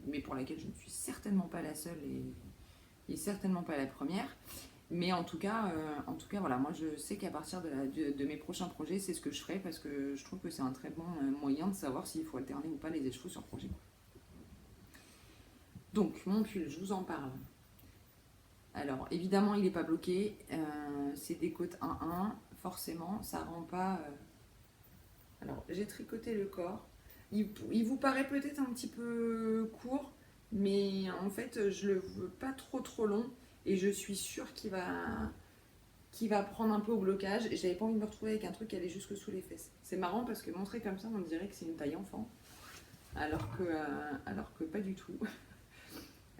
mais pour laquelle je ne suis certainement pas la seule et certainement pas la première. Mais en tout cas, voilà, moi je sais qu'à partir de mes prochains projets, c'est ce que je ferai parce que je trouve que c'est un très bon moyen de savoir s'il faut alterner ou pas les écheveaux sur projet. Donc, mon pull, je vous en parle. Alors, évidemment, il n'est pas bloqué. C'est des côtes 1-1. Forcément, ça rend pas... Alors, j'ai tricoté le corps. Il vous paraît peut-être un petit peu court, mais en fait, je le veux pas trop long. Et je suis sûre qu'il va prendre un peu au blocage. Et j'avais pas envie de me retrouver avec un truc qui allait jusque sous les fesses. C'est marrant parce que montré comme ça, on dirait que c'est une taille enfant. Alors que pas du tout.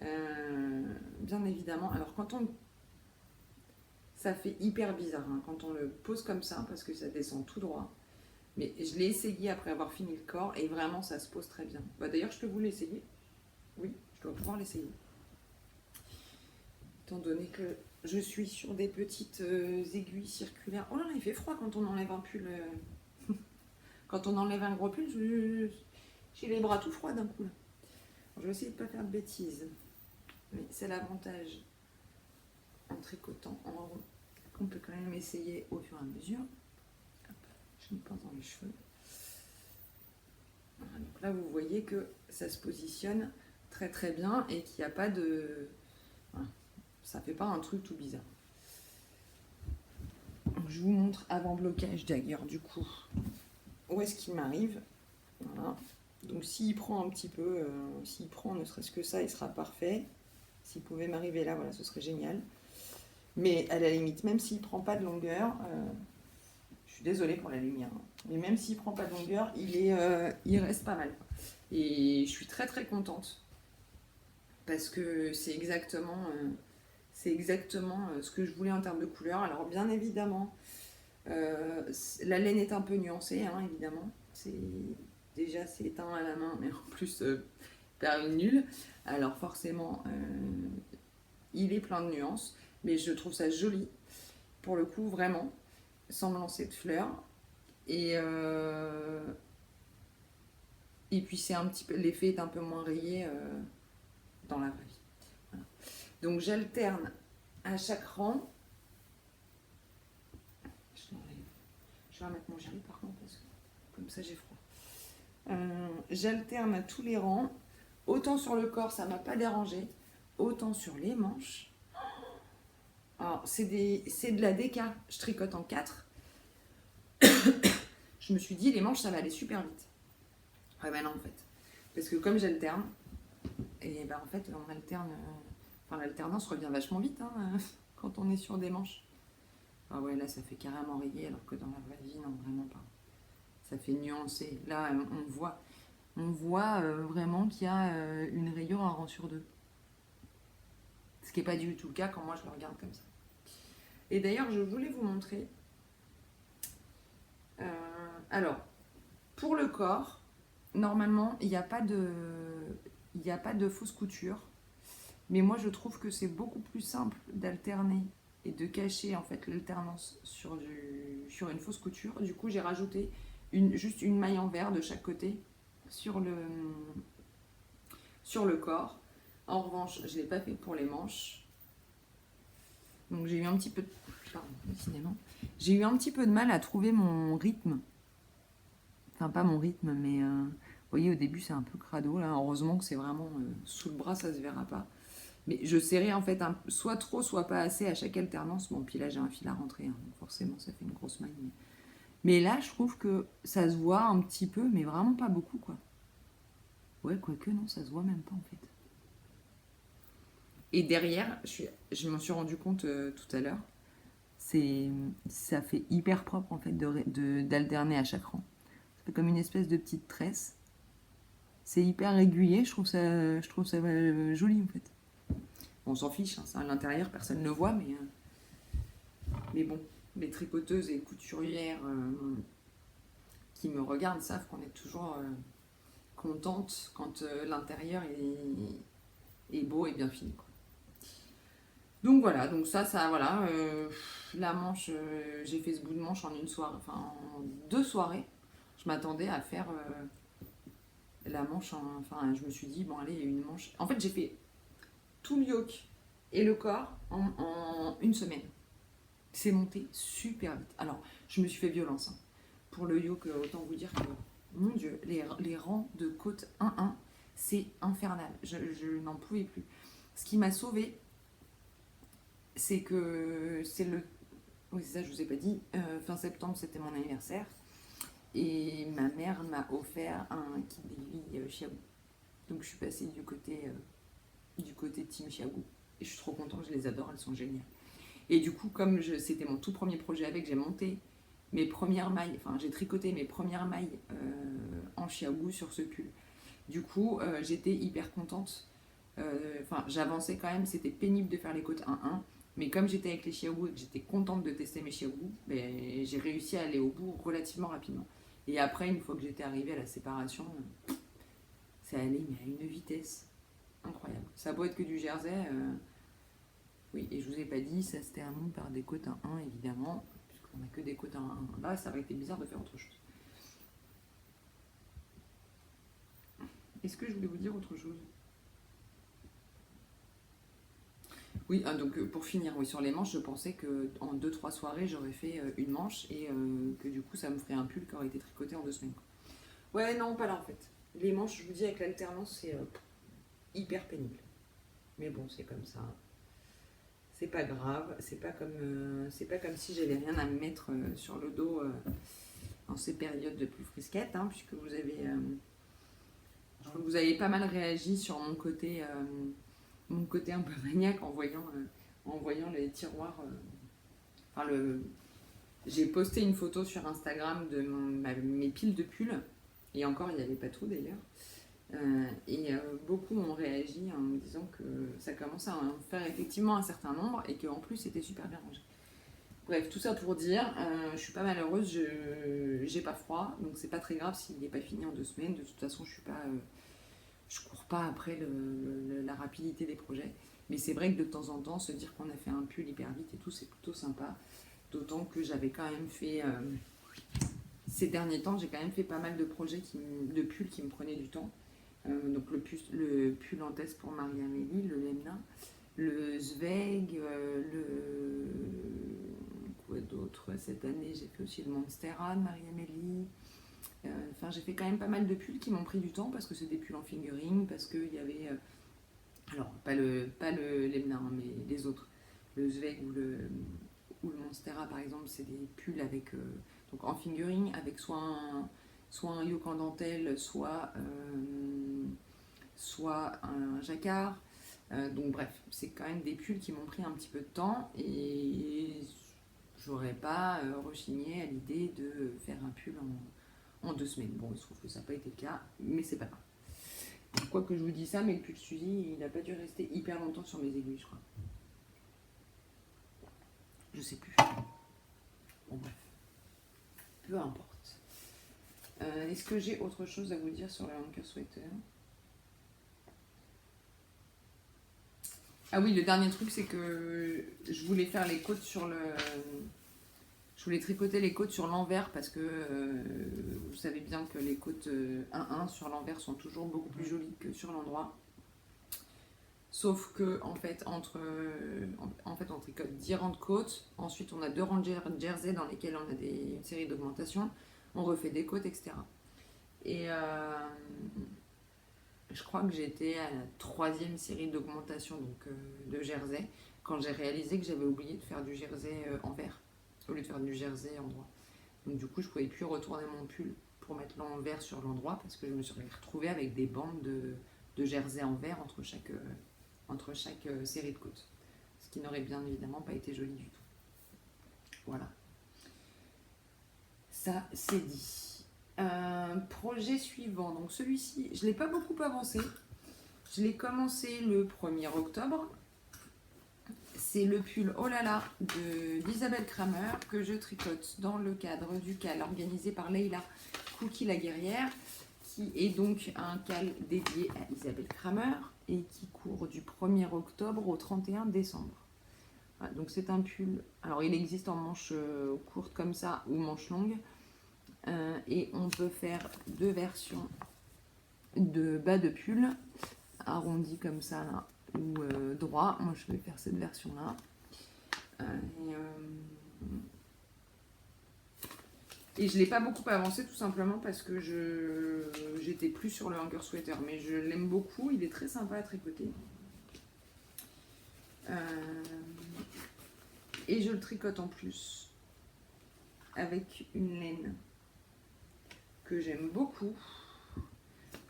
Bien évidemment. Alors quand on... Ça fait hyper bizarre hein, quand on le pose comme ça parce que ça descend tout droit. Mais je l'ai essayé après avoir fini le corps et vraiment ça se pose très bien. Bah, d'ailleurs je peux vous l'essayer. Oui, je dois pouvoir l'essayer. Étant donné que je suis sur des petites aiguilles circulaires. Oh là là, il fait froid quand on enlève un pull. Quand on enlève un gros pull, j'ai les bras tout froids d'un coup. Là. Alors, je vais essayer de ne pas faire de bêtises. Mais c'est l'avantage en tricotant en rond qu'on peut quand même essayer au fur et à mesure. Hop, je me pince dans les cheveux. Voilà, donc là, vous voyez que ça se positionne très très bien et qu'il n'y a pas de... Voilà, ça fait pas un truc tout bizarre. Donc, je vous montre avant blocage d'ailleurs du coup où est-ce qu'il m'arrive. Voilà. Donc s'il prend un petit peu, s'il prend ne serait-ce que ça, il sera parfait. S'il pouvait m'arriver là, voilà, ce serait génial. Mais à la limite, même s'il prend pas de longueur, je suis désolée pour la lumière, hein, mais même s'il prend pas de longueur, il reste pas mal. Et je suis très très contente parce que c'est exactement ce que je voulais en termes de couleur. Alors bien évidemment, la laine est un peu nuancée, hein, évidemment. Déjà c'est éteint à la main, mais en plus par une nulle. Alors forcément, il est plein de nuances, mais je trouve ça joli pour le coup vraiment, sans me lancer de fleurs. Et puis c'est un petit peu, l'effet est un peu moins rayé dans la vraie vie. Voilà. Donc j'alterne à chaque rang. Je vais remettre mon gilet par contre parce que comme ça j'ai froid. J'alterne à tous les rangs. Autant sur le corps ça m'a pas dérangé, autant sur les manches. Alors c'est de la DK, je tricote en 4. Je me suis dit les manches ça va aller super vite. Ouais ben non en fait. Parce que comme j'alterne, et ben en fait on alterne. Enfin l'alternance revient vachement vite hein, quand on est sur des manches. Ah ouais là ça fait carrément rayer alors que dans la vraie vie non vraiment pas. Ça fait nuancer. Là on voit vraiment qu'il y a une rayure un rang sur deux. Ce qui n'est pas du tout le cas quand moi je le regarde comme ça. Et d'ailleurs je voulais vous montrer. Alors pour le corps, normalement il n'y a pas de fausse couture. Mais moi je trouve que c'est beaucoup plus simple d'alterner et de cacher en fait l'alternance sur une fausse couture. Du coup j'ai rajouté juste une maille en vert de chaque côté sur le corps. En revanche, je ne l'ai pas fait pour les manches. Donc j'ai eu un petit peu de... Pardon, décidément. J'ai eu un petit peu de mal à trouver mon rythme. Enfin pas mon rythme, mais vous voyez au début c'est un peu crado là. Heureusement que c'est vraiment sous le bras, ça se verra pas. Mais je serrais en fait soit trop, soit pas assez à chaque alternance. Bon, puis là j'ai un fil à rentrer, hein, donc forcément ça fait une grosse maille. Mais là je trouve que ça se voit un petit peu, mais vraiment pas beaucoup quoi. Ouais, quoique non, ça se voit même pas en fait. Et derrière, je m'en suis rendu compte tout à l'heure, ça fait hyper propre en fait d'alterner à chaque rang. Ça fait comme une espèce de petite tresse. C'est hyper régulier, je trouve ça joli en fait. On s'en fiche, hein, ça à l'intérieur, personne ne le voit, mais bon, les tricoteuses et couturières qui me regardent savent qu'on est toujours contente quand l'intérieur est beau et bien fini. Quoi. Donc voilà, donc ça voilà, la manche, j'ai fait ce bout de manche en une soirée, enfin en 2 soirées. Je m'attendais à faire la manche, enfin je me suis dit, bon allez, une manche. En fait j'ai fait tout le yoke et le corps en une semaine. C'est monté super vite. Alors, je me suis fait violence. Hein. Pour le yoke, autant vous dire que, mon Dieu, les rangs de côte 1-1, c'est infernal. Je n'en pouvais plus. Ce qui m'a sauvée, c'est que c'est le... Oui, c'est ça, je vous ai pas dit. Fin septembre, c'était mon anniversaire. Et ma mère m'a offert un kit d'aiguilles Chiago. Donc, je suis passée du côté Team Chiago. Et je suis trop contente, je les adore, elles sont géniales. Et du coup, comme c'était mon tout premier projet avec, j'ai monté mes premières mailles, enfin j'ai tricoté mes premières mailles en chiaougou sur ce pull. Du coup, j'étais hyper contente Enfin, j'avançais quand même, c'était pénible de faire les côtes 1-1. Mais comme j'étais avec les Xiaogu et que j'étais contente de tester mes Xiaogu, ben, j'ai réussi à aller au bout relativement rapidement. Et après, une fois que j'étais arrivée à la séparation, ça allait mais à une vitesse incroyable. Ça a beau être que du jersey, oui, et je vous ai pas dit, ça se termine par des côtes 1-1 évidemment, puisqu'on n'a que des côtes 1-1. Là, ça aurait été bizarre de faire autre chose. Est-ce que je voulais vous dire autre chose? Oui, donc pour finir, oui, sur les manches, je pensais qu'en 2-3 soirées, j'aurais fait une manche et que du coup, ça me ferait un pull qui aurait été tricoté en 2 semaines. Ouais, non, pas là en fait. Les manches, je vous dis, avec l'alternance, c'est hyper pénible. Mais bon, c'est comme ça. C'est pas grave. C'est pas comme si j'avais rien à me mettre sur le dos en ces périodes de plus frisquettes, hein, puisque vous avez, je crois que vous avez pas mal réagi sur mon côté un peu maniaque en voyant les tiroirs. Enfin, j'ai posté une photo sur Instagram de mes piles de pulls, et encore, il n'y avait pas tout d'ailleurs. Beaucoup ont réagi en me disant que ça commençait à en faire effectivement un certain nombre et qu'en plus c'était super bien rangé. Bref, tout ça pour dire, je suis pas malheureuse, j'ai pas froid, donc c'est pas très grave s'il n'est pas fini en 2 semaines. De toute façon, je cours pas après la rapidité des projets. Mais c'est vrai que de temps en temps, se dire qu'on a fait un pull hyper vite et tout, c'est plutôt sympa. D'autant que j'avais quand même fait, ces derniers temps, j'ai quand même fait pas mal de projets, de pulls qui me prenaient du temps. Donc le pull en test pour Marie-Amélie, le Lemna, le Zweig, quoi d'autre cette année, j'ai fait aussi le Monstera de Marie-Amélie. Enfin, j'ai fait quand même pas mal de pulls qui m'ont pris du temps parce que c'est des pulls en fingering, parce qu'il y avait, alors pas le Lemna, hein, mais les autres, le Zweig ou le Monstera par exemple, c'est des pulls avec, donc en fingering, avec soit un yoke en dentelle, soit un jacquard. Donc bref, c'est quand même des pulls qui m'ont pris un petit peu de temps et j'aurais pas rechigné à l'idée de faire un pull en 2 semaines. Bon, il se trouve que ça n'a pas été le cas, mais c'est pas grave. Quoi que je vous dis ça, mais le pull Suzy, il n'a pas dû rester hyper longtemps sur mes aiguilles, je crois. Je sais plus. Bon bref, peu importe. Est-ce que j'ai autre chose à vous dire sur le Hunker Sweater? Ah oui, le dernier truc, c'est que je voulais faire les côtes je voulais tricoter les côtes sur l'envers parce que vous savez bien que les côtes 1-1 sur l'envers sont toujours beaucoup plus jolies que sur l'endroit. Sauf que en fait, on tricote 10 rangs de côtes, ensuite on a 2 rangs de jersey dans lesquels on a une série d'augmentations, on refait des côtes, etc. Et je crois que j'étais à la 3e série d'augmentation de jersey quand j'ai réalisé que j'avais oublié de faire du jersey envers au lieu de faire du jersey endroit. Donc du coup, je pouvais plus retourner mon pull pour mettre l'envers sur l'endroit parce que je me suis retrouvée avec des bandes de jersey envers entre chaque série de côtes. Ce qui n'aurait bien évidemment pas été joli du tout. Voilà. Ça, c'est dit. Projet suivant. Donc celui-ci, je ne l'ai pas beaucoup avancé. Je l'ai commencé le 1er octobre. C'est le pull Oh là là d'Isabelle Kramer que je tricote dans le cadre du cal organisé par Leila Cookie la guerrière, qui est donc un cal dédié à Isabelle Kramer et qui court du 1er octobre au 31 décembre. Voilà, donc c'est un pull, alors il existe en manche courte comme ça ou manche longue, et on peut faire 2 versions de bas de pull, arrondi comme ça là, ou droit. Moi je vais faire cette version là. Et je ne l'ai pas beaucoup avancé tout simplement parce que j'étais plus sur le Hunker Sweater, mais je l'aime beaucoup, il est très sympa à tricoter. Et je le tricote en plus avec une laine que j'aime beaucoup,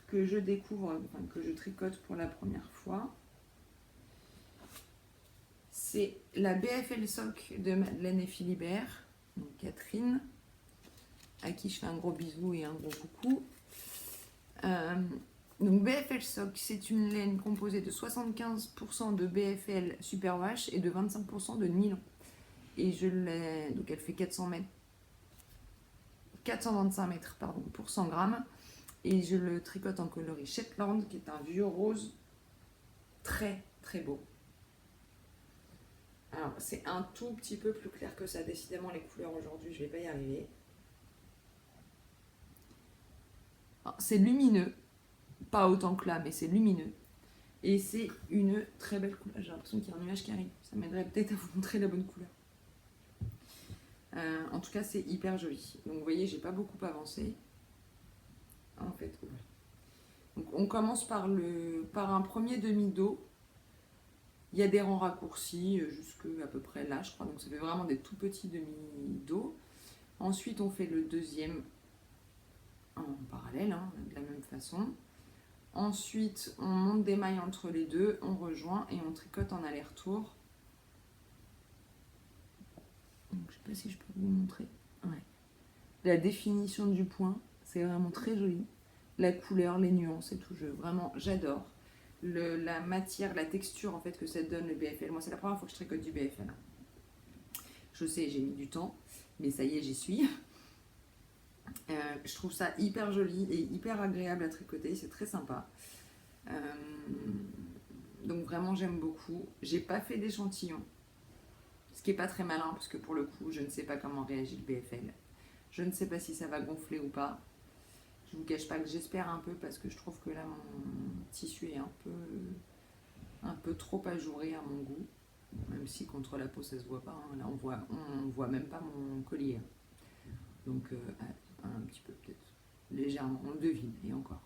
que je découvre, enfin, que je tricote pour la première fois. C'est la BFL Sock de Madeleine et Philibert, donc Catherine, à qui je fais un gros bisou et un gros coucou. Donc BFL Sock, c'est une laine composée de 75% de BFL Superwash et de 25% de nylon. Et je l'ai. Donc elle fait 425 mètres pardon, pour 100 grammes. Et je le tricote en coloris Shetland, qui est un vieux rose très très beau. Alors c'est un tout petit peu plus clair que ça. Décidément les couleurs aujourd'hui, je vais pas y arriver. C'est lumineux. Pas autant que là, mais c'est lumineux. Et c'est une très belle couleur. J'ai l'impression qu'il y a un nuage qui arrive. Ça m'aiderait peut-être à vous montrer la bonne couleur. En tout cas, c'est hyper joli. Donc vous voyez, j'ai pas beaucoup avancé. En fait, voilà. Donc on commence par un premier demi-dos. Il y a des rangs raccourcis jusqu'à à peu près là, je crois. Donc ça fait vraiment des tout petits demi-dos. Ensuite, on fait le deuxième en parallèle, hein, de la même façon. Ensuite, on monte des mailles entre les deux, on rejoint et on tricote en aller-retour. Donc, je ne sais pas si je peux vous montrer. Ouais. La définition du point, c'est vraiment très joli. La couleur, les nuances et tout, vraiment, j'adore. La matière, la texture en fait que ça donne le BFL. Moi, c'est la première fois que je tricote du BFL. Je sais, j'ai mis du temps, mais ça y est, j'y suis. Je trouve ça hyper joli et hyper agréable à tricoter, c'est très sympa. Donc vraiment j'aime beaucoup. J'ai pas fait d'échantillon, ce qui est pas très malin parce que pour le coup je ne sais pas comment réagit le BFL. Je ne sais pas si ça va gonfler ou pas. Je vous cache pas que j'espère un peu parce que je trouve que là mon tissu est un peu trop ajouré à mon goût. Même si contre la peau ça se voit pas, hein. Là on voit même pas mon collier. Donc un petit peu peut-être légèrement, on le devine et encore.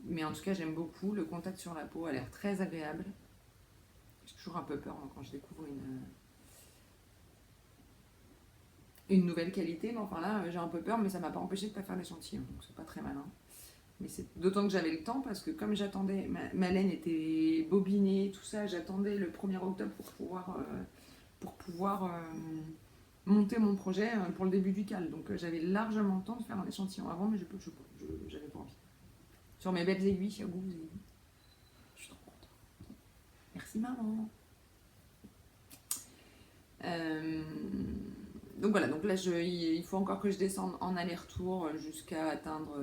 Mais en tout cas j'aime beaucoup, le contact sur la peau a l'air très agréable. J'ai toujours un peu peur quand je découvre une nouvelle qualité, mais enfin là j'ai un peu peur, mais ça m'a pas empêché de ne pas faire l'échantillon, donc c'est pas très malin. Mais c'est d'autant que j'avais le temps parce que comme j'attendais, ma laine était bobinée, tout ça, j'attendais le 1er octobre pour pouvoir monter mon projet pour le début du cal. Donc j'avais largement le temps de faire un échantillon avant, mais j'avais pas envie. Sur mes belles aiguilles, chez vous, je suis trop contente. Merci maman. Donc voilà, donc là il faut encore que je descende en aller-retour jusqu'à atteindre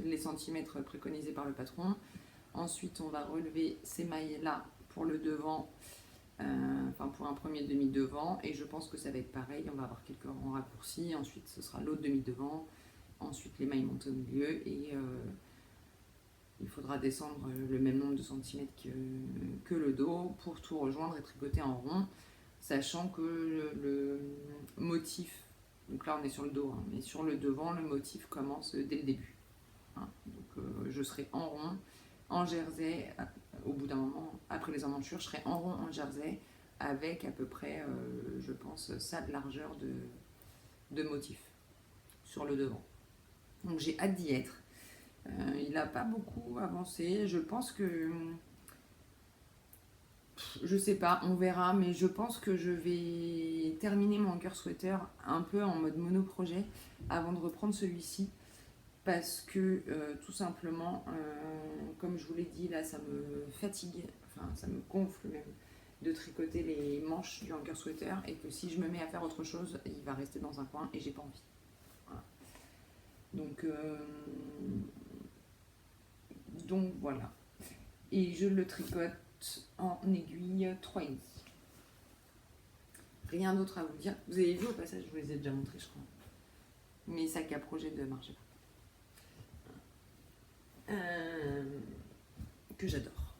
les centimètres préconisés par le patron. Ensuite on va relever ces mailles là pour le devant, pour un premier demi-devant, et je pense que ça va être pareil, on va avoir quelques rangs raccourcis, ensuite ce sera l'autre demi-devant, ensuite les mailles montent au milieu et il faudra descendre le même nombre de centimètres que le dos pour tout rejoindre et tricoter en rond, sachant que le motif, donc là on est sur le dos, hein, mais sur le devant le motif commence dès le début. Hein. Donc je serai en rond, en jersey, au bout d'un moment, après les emmantures, je serai en rond en jersey avec à peu près, je pense, ça de largeur de motif sur le devant. Donc j'ai hâte d'y être. Il n'a pas beaucoup avancé. Je pense que... Je sais pas, on verra, mais je pense que je vais terminer mon Anchor Sweater un peu en mode monoprojet avant de reprendre celui-ci. Parce que tout simplement, comme je vous l'ai dit, là ça me fatigue, enfin ça me gonfle même de tricoter les manches du Anchor Sweater et que si je me mets à faire autre chose, il va rester dans un coin et j'ai pas envie. Voilà. Donc voilà. Et je le tricote en aiguille 3,5. Rien d'autre à vous dire. Vous avez vu au passage, je vous les ai déjà montrés, je crois. Mes sacs à projet de marché. Que j'adore.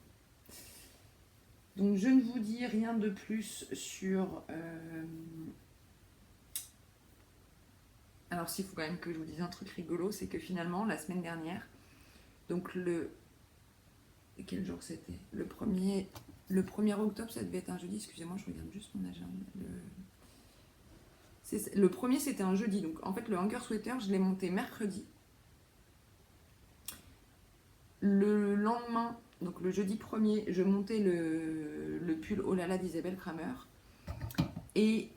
Donc je ne vous dis rien de plus sur... Alors s'il faut quand même que je vous dise un truc rigolo, c'est que finalement, la semaine dernière, donc quel jour c'était ? Le 1er octobre, ça devait être un jeudi, excusez-moi, je regarde juste mon agenda. Le premier, c'était un jeudi, donc en fait, le Anchor Sweater, je l'ai monté mercredi. Le lendemain, donc le jeudi 1er, je montais le pull Oh là là d'Isabelle Kramer. Et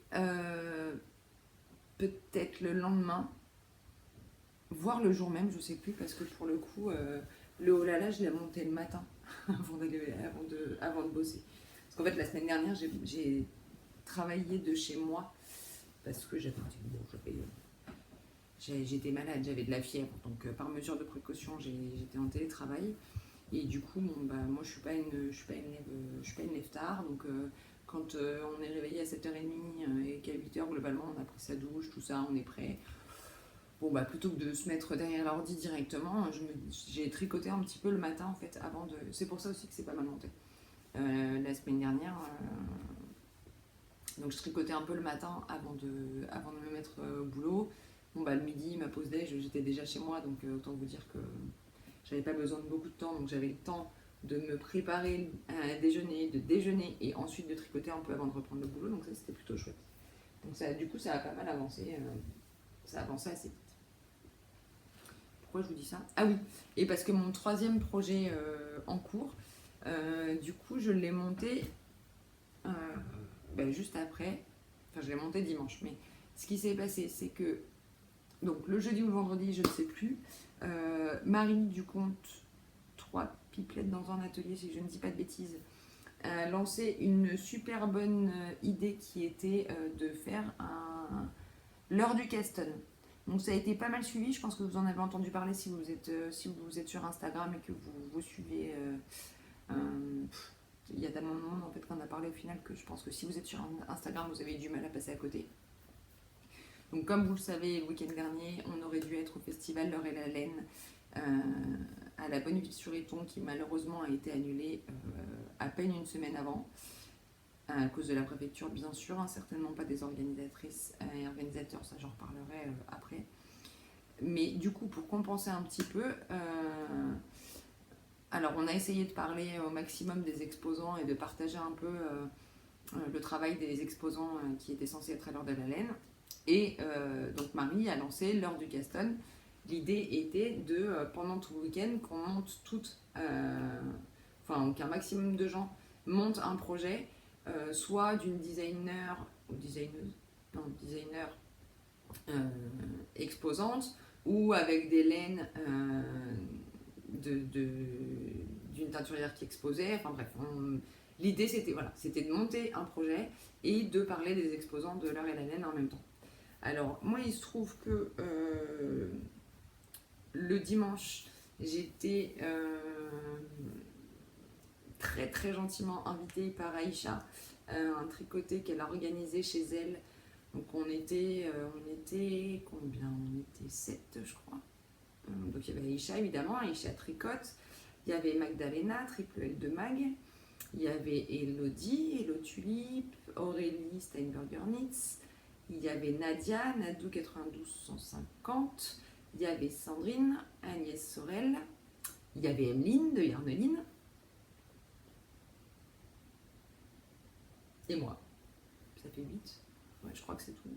peut-être le lendemain, Voir le jour même, je sais plus, parce que pour le coup, le oh là là, je l'ai monté le matin avant de bosser. Parce qu'en fait, la semaine dernière, j'ai travaillé de chez moi parce que j'étais malade, j'avais de la fièvre. Donc, par mesure de précaution, j'étais en télétravail. Et du coup, bon, bah, moi, je suis pas une lève tard. Donc, quand on est réveillé à 7h30 et qu'à 8h, globalement, on a pris sa douche, tout ça, on est prêt. Bon, bah, plutôt que de se mettre derrière l'ordi directement, j'ai tricoté un petit peu le matin, en fait, avant de... C'est pour ça aussi que c'est pas mal monté. La semaine dernière, donc je tricotais un peu le matin avant de me mettre au boulot. Bon, bah, le midi, ma pause déj, j'étais déjà chez moi, donc autant vous dire que j'avais pas besoin de beaucoup de temps, donc j'avais le temps de me préparer à déjeuner, de déjeuner et ensuite de tricoter un peu avant de reprendre le boulot, donc ça c'était plutôt chouette. Donc ça, du coup, ça a pas mal avancé, ça a avancé assez vite. Pourquoi je vous dis ça? Ah oui, et parce que mon troisième projet en cours, du coup, je l'ai monté juste après. Enfin, je l'ai monté dimanche. Mais ce qui s'est passé, c'est que, donc le jeudi ou le vendredi, je ne sais plus, Marie du compte 3 pipelettes dans un atelier, si je ne dis pas de bêtises, a lancé une super bonne idée qui était de faire l'heure du Caston. Donc ça a été pas mal suivi, je pense que vous en avez entendu parler si vous êtes sur Instagram et que vous suivez. Il y a tellement de monde en fait qu'on a parlé au final que je pense que si vous êtes sur Instagram, vous avez eu du mal à passer à côté. Donc comme vous le savez, le week-end dernier, on aurait dû être au festival L'Heure et la Laine à la Bonneville-sur-Étang qui malheureusement a été annulé à peine une semaine avant. À cause de la préfecture, bien sûr, certainement pas des organisatrices et organisateurs, ça j'en reparlerai après. Mais du coup, pour compenser un petit peu, alors on a essayé de parler au maximum des exposants et de partager un peu le travail des exposants qui étaient censés être à l'heure de la laine. Et donc Marie a lancé l'heure du Caston. L'idée était de, pendant tout le week-end, qu'on monte toutes, qu'un maximum de gens montent un projet, soit d'une designer ou designer exposante, ou avec des laines d'une teinturière qui exposait. Enfin bref, l'idée c'était de monter un projet et de parler des exposants de l'heure et la laine en même temps. Alors moi il se trouve que le dimanche j'étais très très gentiment invitée par Aïcha, un tricoté qu'elle a organisé chez elle. Donc on était combien? On était 7 je crois. Donc il y avait Aïcha évidemment, Aïcha tricote, il y avait Magdalena, triple L de Mag, il y avait Elodie, Hello Tulipe, Aurélie Steinberger Knits, il y avait Nadia, Nadou 92150, il y avait Sandrine, Agnès Sorel, il y avait Emeline de Yarneline, et moi. Ça fait 8. Ouais, je crois que c'est tout.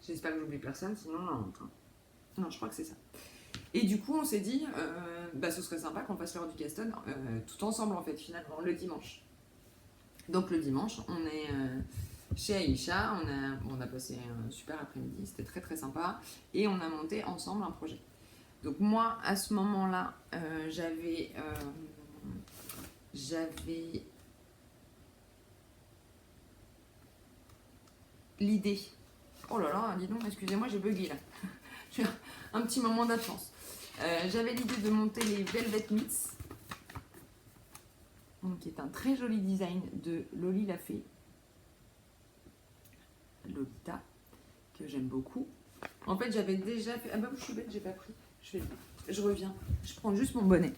J'espère que j'oublie personne, sinon on a honte. Non, je crois que c'est ça. Et du coup, on s'est dit, ce serait sympa qu'on fasse l'heure du Caston tout ensemble, en fait, finalement, le dimanche. Donc, le dimanche, on est chez Aïcha, on a passé un super après-midi, c'était très très sympa, et on a monté ensemble un projet. Donc, moi, à ce moment-là, j'avais l'idée. Oh là là, dis donc, excusez-moi, j'ai bugué là. J'ai un petit moment d'absence. J'avais l'idée de monter les Velvet Knits, qui est un très joli design de Loli Lafay, Lolita, que j'aime beaucoup. En fait, j'avais déjà fait... Ah bah, je suis bête, j'ai pas pris. Je reviens. Je prends juste mon bonnet.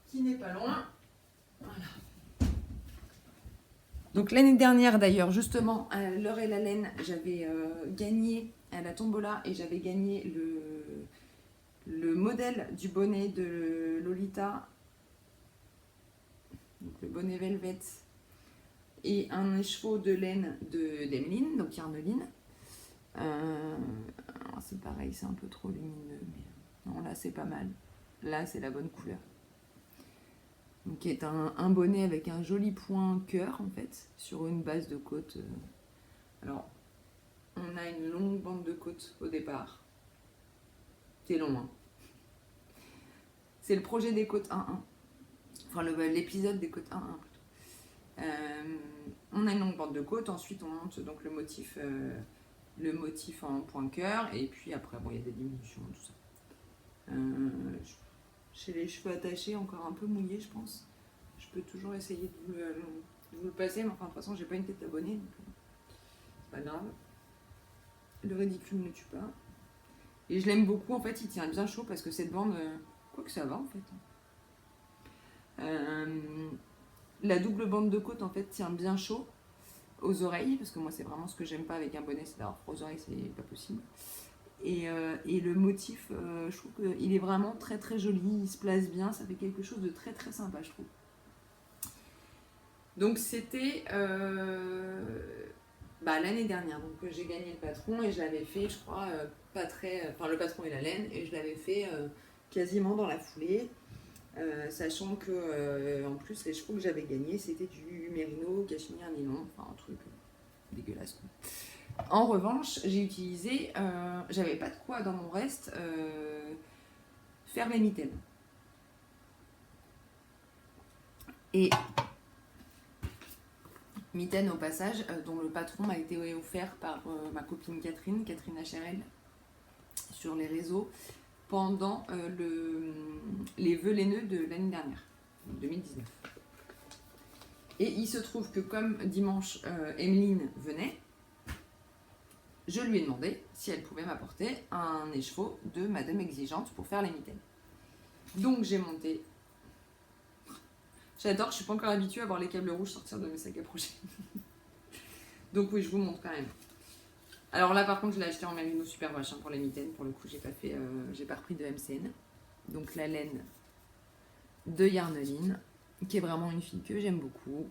Qui n'est pas loin. Voilà. Donc l'année dernière d'ailleurs, justement, à l'heure et la laine, j'avais gagné à la tombola et j'avais gagné le modèle du bonnet de Lolita, donc le bonnet Velvet, et un écheveau de laine d'Emeline, donc Yarneline. C'est pareil, c'est un peu trop lumineux, mais non, là c'est pas mal. Là c'est la bonne couleur. Donc qui est un bonnet avec un joli point cœur en fait, sur une base de côte. Alors, on a une longue bande de côte au départ. C'est long, hein. C'est le projet des côtes 1-1. Enfin, l'épisode des côtes 1-1 plutôt. On a une longue bande de côte, ensuite on monte donc le motif en point cœur, et puis après, bon, il y a des diminutions, tout ça. J'ai les cheveux attachés, encore un peu mouillés, je pense. Je peux toujours essayer de vous le passer, mais enfin, de toute façon, j'ai pas une tête abonnée, donc c'est pas grave. Le ridicule ne tue pas. Et je l'aime beaucoup, en fait, il tient bien chaud parce que cette bande, quoi que ça va en fait. La double bande de côte en fait tient bien chaud aux oreilles, parce que moi c'est vraiment ce que j'aime pas avec un bonnet, c'est d'avoir froid aux oreilles, c'est pas possible. Et le motif, je trouve qu'il est vraiment très très joli, il se place bien, ça fait quelque chose de très très sympa, je trouve. Donc c'était l'année dernière, donc j'ai gagné le patron et je l'avais fait, je crois, le patron et la laine, et je l'avais fait quasiment dans la foulée, sachant que en plus les chevaux que j'avais gagnés c'était du mérino, cachemire, nylon, enfin un truc dégueulasse quoi. En revanche, j'ai utilisé, j'avais pas de quoi dans mon reste faire les mitaines. Et mitaines au passage, dont le patron m'a été offert par ma copine Catherine HRL, sur les réseaux, pendant les vœux laineux de l'année dernière, 2019. Et il se trouve que comme dimanche, Emeline venait, je lui ai demandé si elle pouvait m'apporter un écheveau de Madame Exigeante pour faire les mitaines. Donc j'ai monté. J'adore, je suis pas encore habituée à voir les câbles rouges sortir de mes sacs à projet. Donc oui, je vous montre quand même. Alors là par contre je l'ai acheté en mérino super vache pour les mitaines. Pour le coup j'ai pas repris de MCN. Donc la laine de Yarneline, qui est vraiment une fille que j'aime beaucoup.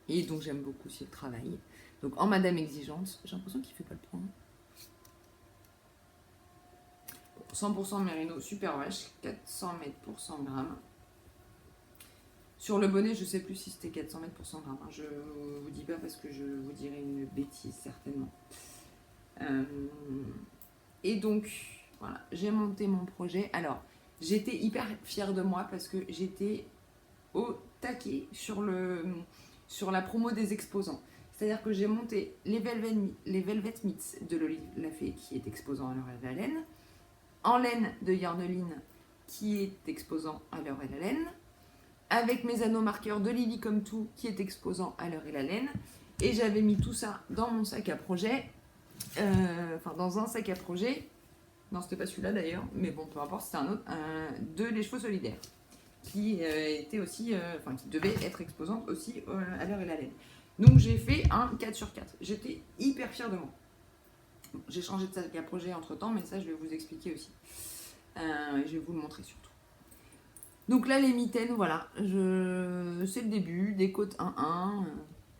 Et dont j'aime beaucoup aussi le travail. Donc en Madame Exigeante, j'ai l'impression qu'il fait pas le point. 100% mérino super vache, 400 mètres pour 100 grammes. Sur le bonnet, je sais plus si c'était 400 mètres pour 100 grammes. Je vous dis pas parce que je vous dirai une bêtise certainement. Et donc, voilà, j'ai monté mon projet. Alors, j'étais hyper fière de moi parce que j'étais au taquet sur la promo des exposants. C'est-à-dire que j'ai monté les Velvet Meets de l'Olive Lafay qui est exposant à l'heure et à la laine, en laine de Yarneline qui est exposant à l'heure et à la laine, avec mes anneaux marqueurs de Lily comme tout qui est exposant à l'heure et la laine, et j'avais mis tout ça dans mon sac à projet, dans un sac à projet, non c'était pas celui-là d'ailleurs, mais bon peu importe, c'était un autre, de Les Chevaux Solidaires, qui était aussi, qui devait être exposante aussi à l'heure et la laine. Donc j'ai fait un 4/4, j'étais hyper fière de moi. J'ai changé de sac à projet entre temps, mais ça je vais vous expliquer aussi, je vais vous le montrer surtout. Donc là, les mitaines, voilà, c'est le début, des côtes 1-1,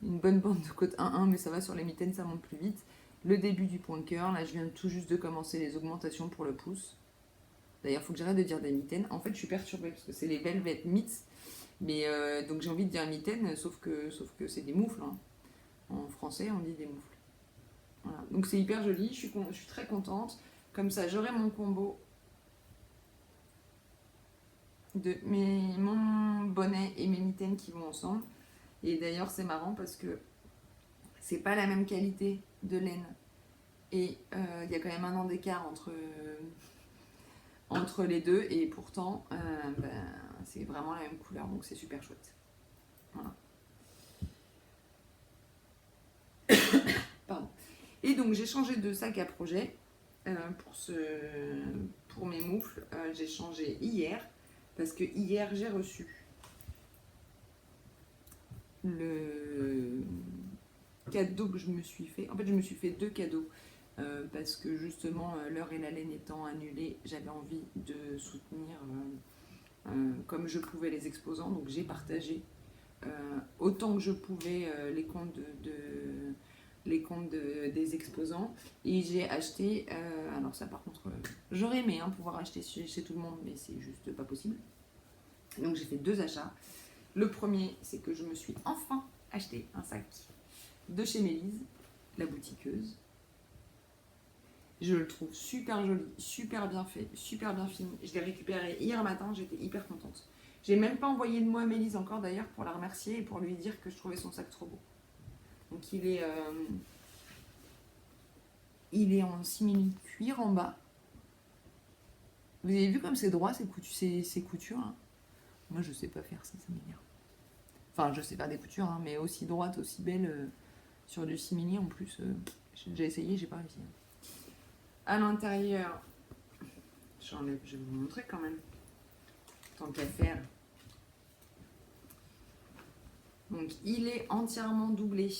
une bonne bande de côtes 1-1, mais ça va sur les mitaines, ça monte plus vite. Le début du point de cœur, là je viens tout juste de commencer les augmentations pour le pouce. D'ailleurs, il faut que j'arrête de dire des mitaines. En fait, je suis perturbée parce que c'est les Velvet Meets, mais donc j'ai envie de dire mitaines, sauf que c'est des moufles. Hein. En français, on dit des moufles. Voilà. Donc c'est hyper joli, je suis très contente. Comme ça, j'aurai mon combo de mon bonnet et mes mitaines qui vont ensemble. Et d'ailleurs c'est marrant parce que c'est pas la même qualité de laine et il y a quand même 1 an d'écart entre les deux, et pourtant c'est vraiment la même couleur, donc c'est super chouette. Voilà. Pardon. Et donc j'ai changé de sac à projet pour mes moufles. J'ai changé hier parce que hier j'ai reçu le cadeau que je me suis fait. En fait, je me suis fait 2 cadeaux parce que justement, l'heure et la laine étant annulées, j'avais envie de soutenir comme je pouvais les exposants. Donc j'ai partagé autant que je pouvais les comptes des exposants, et j'ai acheté, alors ça par contre, j'aurais aimé pouvoir acheter chez tout le monde, mais c'est juste pas possible. Donc j'ai fait 2 achats. Le premier, c'est que je me suis enfin acheté un sac de chez Mélise, la boutiqueuse, Je le trouve super joli, super bien fait, super bien fini. Je l'ai récupéré hier matin, j'étais hyper contente. J'ai même pas envoyé de mot à Mélise encore d'ailleurs pour la remercier et pour lui dire que je trouvais son sac trop beau. Donc il est en simili cuir en bas. Vous avez vu comme c'est droit ces coutures hein. Moi je sais pas faire ça, ça m'énerve. Enfin je sais faire des coutures hein, mais aussi droite, aussi belle sur du simili en plus. J'ai déjà essayé, j'ai pas réussi. À l'intérieur, je vais vous montrer quand même, tant qu'à faire. Donc il est entièrement doublé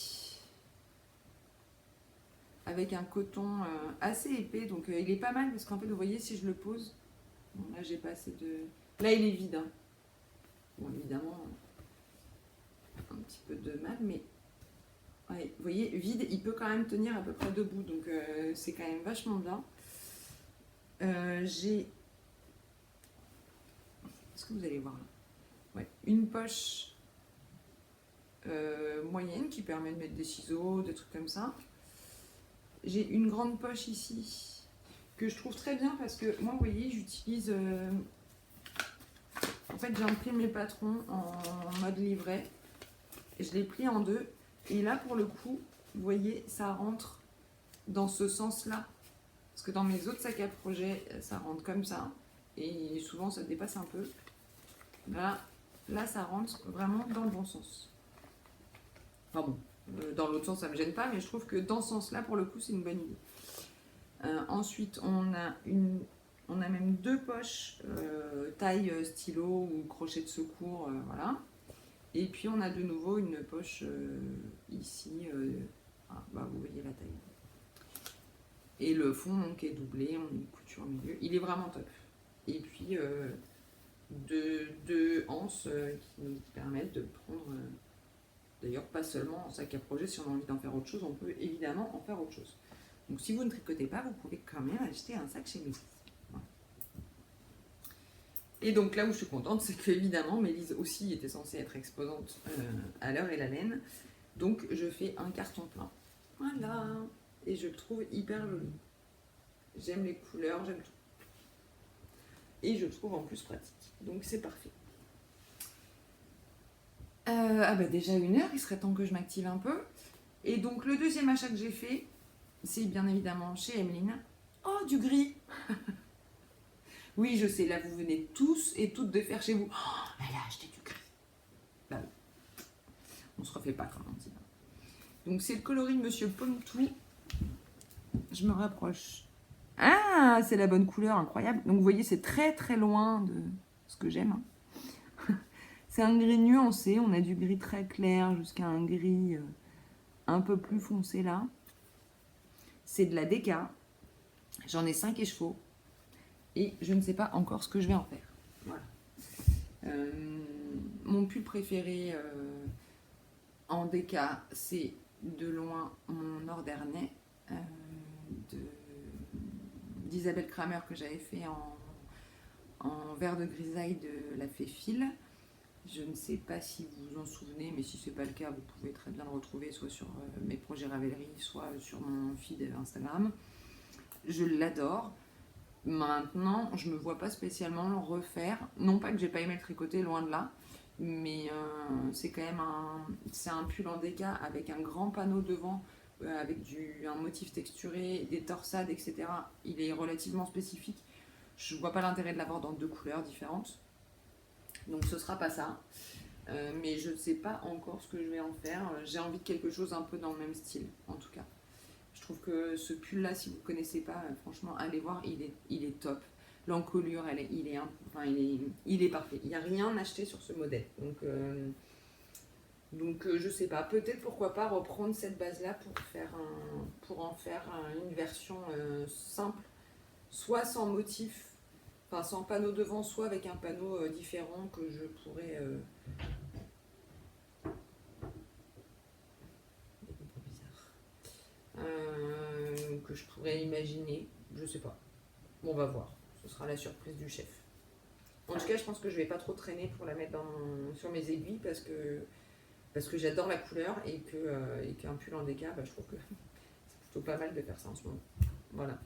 avec un coton assez épais, donc il est pas mal parce qu'en fait vous voyez si je le pose, bon, là j'ai pas assez de... Là il est vide, hein. Bon évidemment un petit peu de mal, mais ouais, vous voyez vide, il peut quand même tenir à peu près debout, donc c'est quand même vachement bien. J'ai... Est-ce que vous allez voir là? Ouais, une poche moyenne qui permet de mettre des ciseaux, des trucs comme ça. J'ai une grande poche ici que je trouve très bien parce que moi, vous voyez, j'utilise... En fait, j'imprime mes patrons en mode livret. Et je les plie en deux. Et là, pour le coup, vous voyez, ça rentre dans ce sens-là. Parce que dans mes autres sacs à projet, ça rentre comme ça. Et souvent, ça dépasse un peu. Là, ça rentre vraiment dans le bon sens. Enfin bon, dans l'autre sens, ça ne me gêne pas, mais je trouve que dans ce sens-là, pour le coup, c'est une bonne idée. Ensuite, on a même deux poches taille stylo ou crochet de secours, voilà. Et puis, on a de nouveau une poche ici. Vous voyez la taille. Et le fond donc, est doublé, on a une couture au milieu. Il est vraiment top. Et puis, deux anses qui nous permettent de prendre... D'ailleurs, pas seulement en sac à projet, si on a envie d'en faire autre chose, on peut évidemment en faire autre chose. Donc si vous ne tricotez pas, vous pouvez quand même acheter un sac chez Mélise. Voilà. Et donc là où je suis contente, c'est que évidemment Mélise aussi était censée être exposante à l'heure et la laine. Donc je fais un carton plein. Voilà. Et je le trouve hyper joli. J'aime les couleurs, j'aime tout. Et je le trouve en plus pratique. Donc c'est parfait. Déjà 1 heure, il serait temps que je m'active un peu. Et donc le deuxième achat que j'ai fait, c'est bien évidemment chez Emeline. Oh, du gris. Oui, je sais, là vous venez tous et toutes de faire chez vous. Oh, elle a acheté du gris. Bah oui. On se refait pas comme on dit. Donc c'est le coloris de Monsieur Pommetou. Je me rapproche. Ah, c'est la bonne couleur, incroyable. Donc vous voyez, c'est très très loin de ce que j'aime. C'est un gris nuancé, on a du gris très clair jusqu'à un gris un peu plus foncé là. C'est de la déca. J'en ai 5 écheveaux. Et je ne sais pas encore ce que je vais en faire. Voilà. Mon pull préféré en déca, c'est de loin mon Norderney d'Isabelle Kramer que j'avais fait en vert de grisaille de la Fée Fil. Je ne sais pas si vous vous en souvenez, mais si ce n'est pas le cas, vous pouvez très bien le retrouver soit sur mes projets Ravelry, soit sur mon feed Instagram. Je l'adore. Maintenant, je ne me vois pas spécialement le refaire. Non pas que j'ai pas aimé le tricoter, loin de là, mais c'est quand même un pull en déca avec un grand panneau devant, avec un motif texturé, des torsades, etc. Il est relativement spécifique. Je ne vois pas l'intérêt de l'avoir dans 2 couleurs différentes. Donc ce sera pas ça. Mais je ne sais pas encore ce que je vais en faire. J'ai envie de quelque chose un peu dans le même style, en tout cas. Je trouve que ce pull là, si vous ne connaissez pas, franchement, allez voir, il est top. L'encolure, il est parfait. Il n'y a rien acheté sur ce modèle. Donc je sais pas, peut-être pourquoi pas reprendre cette base là pour en faire une version simple, soit sans motif, enfin sans panneau devant, soit avec un panneau différent que je pourrais que je pourrais imaginer, je sais pas. Bon, on va voir, ce sera la surprise du chef. En tout cas, je pense que je vais pas trop traîner pour la mettre sur mes aiguilles parce que j'adore la couleur et qu'un pull en déca, je trouve que c'est plutôt pas mal de faire ça en ce moment. Voilà.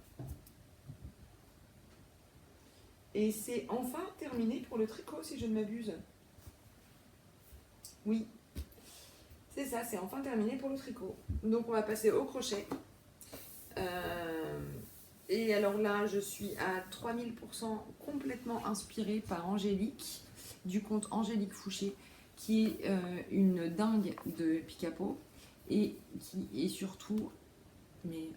Et c'est enfin terminé pour le tricot, si je ne m'abuse. Oui, c'est ça, c'est enfin terminé pour le tricot. Donc on va passer au crochet. Et alors là, je suis à 3000% complètement inspirée par Angélique, du compte Angélique Fouché, qui est une dingue de pick-up et qui est surtout mais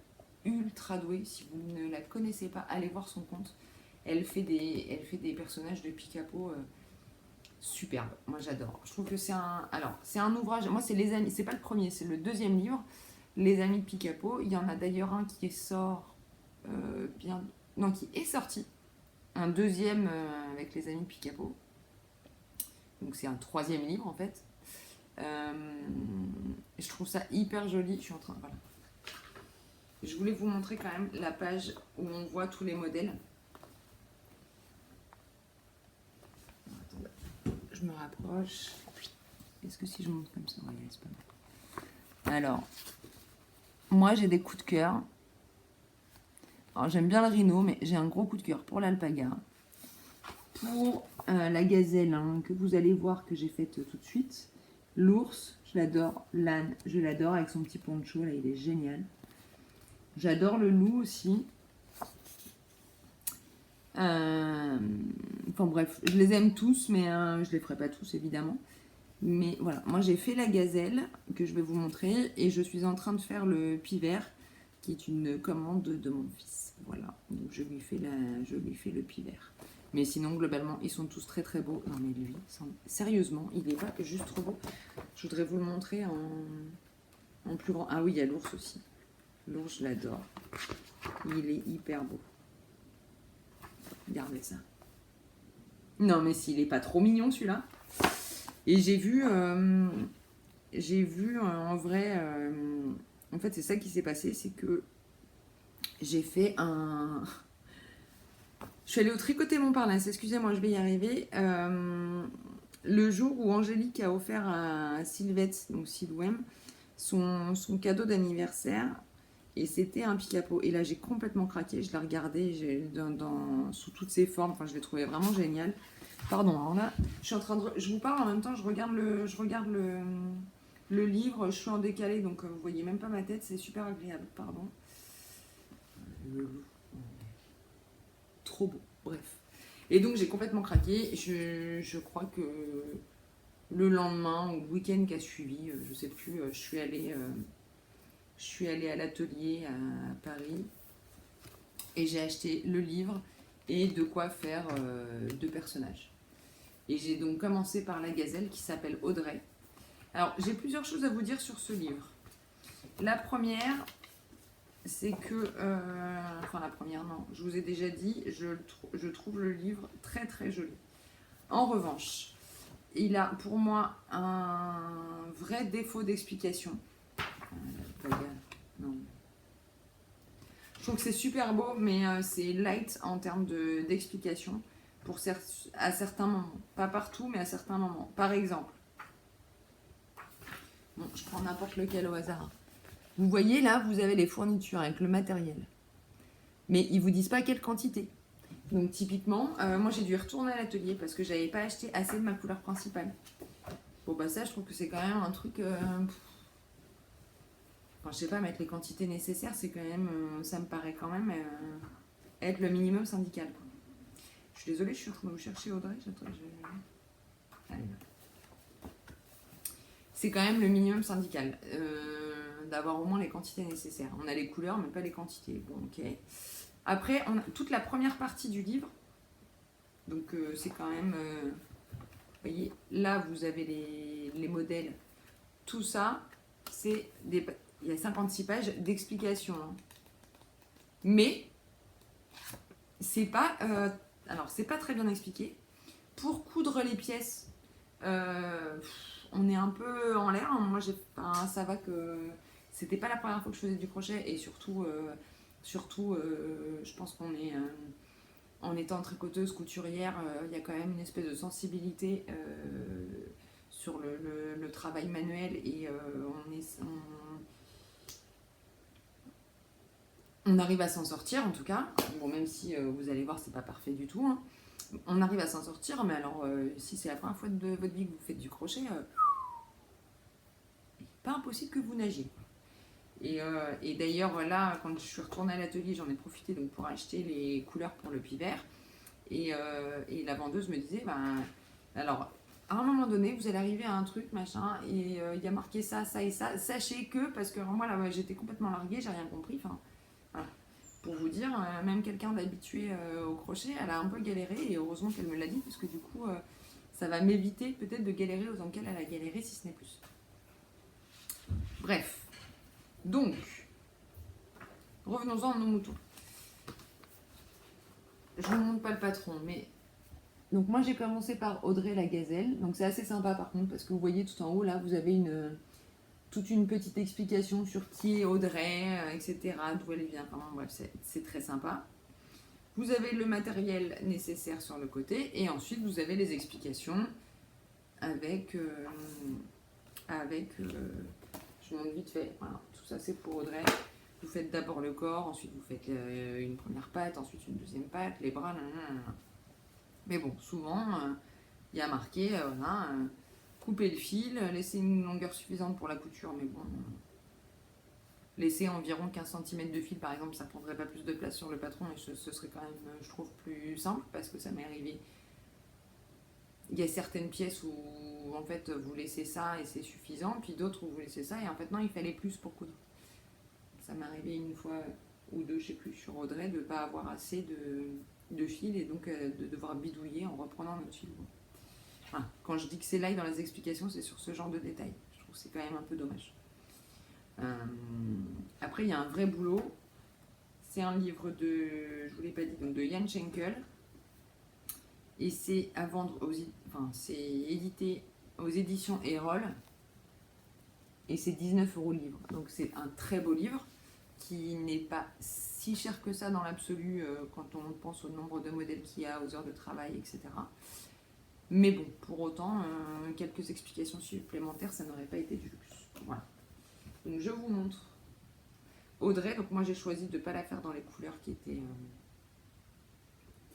ultra douée. Si vous ne la connaissez pas, allez voir son compte. Elle fait des personnages de pick-up superbes. Moi j'adore. Je trouve que c'est un ouvrage. Moi c'est les amis. C'est pas le premier, c'est le deuxième livre. Les amis de pick-up. Il y en a d'ailleurs un qui sort qui est sorti. Un deuxième avec les amis de pick-up. Donc c'est un troisième livre en fait. Je trouve ça hyper joli. Je suis en train. Voilà. Je voulais vous montrer quand même la page où on voit tous les modèles. Attendez, je me rapproche. Est-ce que si je monte comme ça, oui, c'est pas mal. Alors, moi j'ai des coups de cœur. Alors j'aime bien le rhino, mais j'ai un gros coup de cœur pour l'alpaga. Pour la gazelle, hein, que vous allez voir que j'ai faite tout de suite. L'ours, je l'adore. L'âne, je l'adore avec son petit poncho, là il est génial. J'adore le loup aussi. Enfin bref, je les aime tous, mais je les ferai pas tous évidemment. Mais voilà, moi j'ai fait la gazelle que je vais vous montrer et je suis en train de faire le pivert qui est une commande de mon fils. Voilà, donc je lui fais le pivert. Mais sinon globalement ils sont tous très très beaux. Non mais lui, sérieusement, il est pas juste trop beau. Je voudrais vous le montrer en plus grand. Ah oui, il y a l'ours aussi. L'ours, je l'adore. Il est hyper beau. Regardez ça. Non, mais s'il est pas trop mignon, celui-là. Et j'ai vu en vrai... en fait, c'est ça qui s'est passé. C'est que j'ai fait un... Je suis allée au Tricoter Montparnasse. Excusez-moi, je vais y arriver. Le jour où Angélique a offert à Sylvette, donc Sylwem, son cadeau d'anniversaire... Et c'était un pick-up. Et là, j'ai complètement craqué. Je l'ai regardé sous toutes ses formes. Enfin, je l'ai trouvé vraiment génial. Pardon, alors là, je vous parle en même temps. Je regarde le livre. Je suis en décalé, donc vous voyez même pas ma tête. C'est super agréable. Pardon. Trop beau. Bref. Et donc, j'ai complètement craqué. Je crois que le lendemain ou le week-end qui a suivi, je sais plus, je suis allée à l'atelier à Paris et j'ai acheté le livre et de quoi faire 2 personnages. Et j'ai donc commencé par la gazelle qui s'appelle Audrey. Alors, j'ai plusieurs choses à vous dire sur ce livre. La première, c'est que... enfin, la première, non. Je vous ai déjà dit, je trouve le livre très très joli. En revanche, il a pour moi un vrai défaut d'explication. Non. Je trouve que c'est super beau, mais c'est light en termes d'explication à certains moments. Pas partout, mais à certains moments. Par exemple, bon, je prends n'importe lequel au hasard. Vous voyez là, vous avez les fournitures avec le matériel. Mais ils vous disent pas quelle quantité. Donc typiquement, moi j'ai dû retourner à l'atelier parce que j'avais pas acheté assez de ma couleur principale. Bon bah ça, je trouve que c'est quand même un truc... Enfin, je sais pas, mettre les quantités nécessaires, c'est quand même, ça me paraît quand même être le minimum syndical. Quoi. Je suis désolée, je suis en train de vous chercher Audrey. Allez, là. C'est quand même le minimum syndical d'avoir au moins les quantités nécessaires. On a les couleurs, mais pas les quantités. Bon, ok. Après, on a toute la première partie du livre. Donc, c'est quand même... vous voyez, là, vous avez les modèles. Tout ça, c'est des... Il y a 56 pages d'explications. Hein. Mais, c'est pas... alors, c'est pas très bien expliqué. Pour coudre les pièces, on est un peu en l'air. Hein. Moi, ça va que... C'était pas la première fois que je faisais du crochet. Et surtout, je pense qu'on est... en étant tricoteuse, couturière, il y a quand même une espèce de sensibilité sur le travail manuel. Et on arrive à s'en sortir en tout cas. Bon, même si vous allez voir, c'est pas parfait du tout. Hein. On arrive à s'en sortir, mais alors si c'est la première fois de votre vie que vous faites du crochet, pas impossible que vous nagiez. Et d'ailleurs, là, quand je suis retournée à l'atelier, j'en ai profité donc, pour acheter les couleurs pour le piver. Et la vendeuse me disait, ben, alors, à un moment donné, vous allez arriver à un truc, machin, et il y a marqué ça, ça et ça. Sachez que, parce que moi, là, j'étais complètement larguée, j'ai rien compris. Enfin, voilà. Pour vous dire, même quelqu'un d'habitué au crochet, elle a un peu galéré, et heureusement qu'elle me l'a dit, parce que du coup, ça va m'éviter peut-être de galérer autant qu'elle a galéré, si ce n'est plus. Bref. Donc, revenons-en à nos moutons. Je ne vous montre pas le patron, mais... Donc moi j'ai commencé par Audrey la gazelle. Donc c'est assez sympa par contre, parce que vous voyez tout en haut, là, vous avez toute une petite explication sur qui est Audrey, etc., d'où elle vient. Enfin, bref, c'est très sympa. Vous avez le matériel nécessaire sur le côté, et ensuite vous avez les explications avec... je vous montre vite fait. Voilà, tout ça c'est pour Audrey. Vous faites d'abord le corps, ensuite vous faites une première patte, ensuite une deuxième patte, les bras, nanana. Mais bon, souvent, il y a marqué, voilà, couper le fil, laisser une longueur suffisante pour la couture, mais bon, laisser environ 15 cm de fil, par exemple, ça ne prendrait pas plus de place sur le patron, et ce serait quand même, je trouve, plus simple, parce que ça m'est arrivé. Il y a certaines pièces où, en fait, vous laissez ça et c'est suffisant, puis d'autres où vous laissez ça, et en fait, non, il fallait plus pour coudre. Ça m'est arrivé une fois ou deux, je sais plus, sur Audrey, de ne pas avoir assez de fil et donc de devoir bidouiller en reprenant notre fil. Enfin, quand je dis que c'est light dans les explications, c'est sur ce genre de détails. Je trouve que c'est quand même un peu dommage. Après, il y a un vrai boulot. C'est un livre je vous l'ai pas dit, donc de Jan Schenkel. Et c'est à vendre c'est édité aux éditions Erol. Et c'est 19 € le livre. Donc c'est un très beau livre qui n'est pas si cher que ça dans l'absolu quand on pense au nombre de modèles qu'il y a, aux heures de travail, etc. Mais bon, pour autant, quelques explications supplémentaires, ça n'aurait pas été du luxe. Voilà. Donc je vous montre Audrey. Donc moi j'ai choisi de ne pas la faire dans les couleurs qui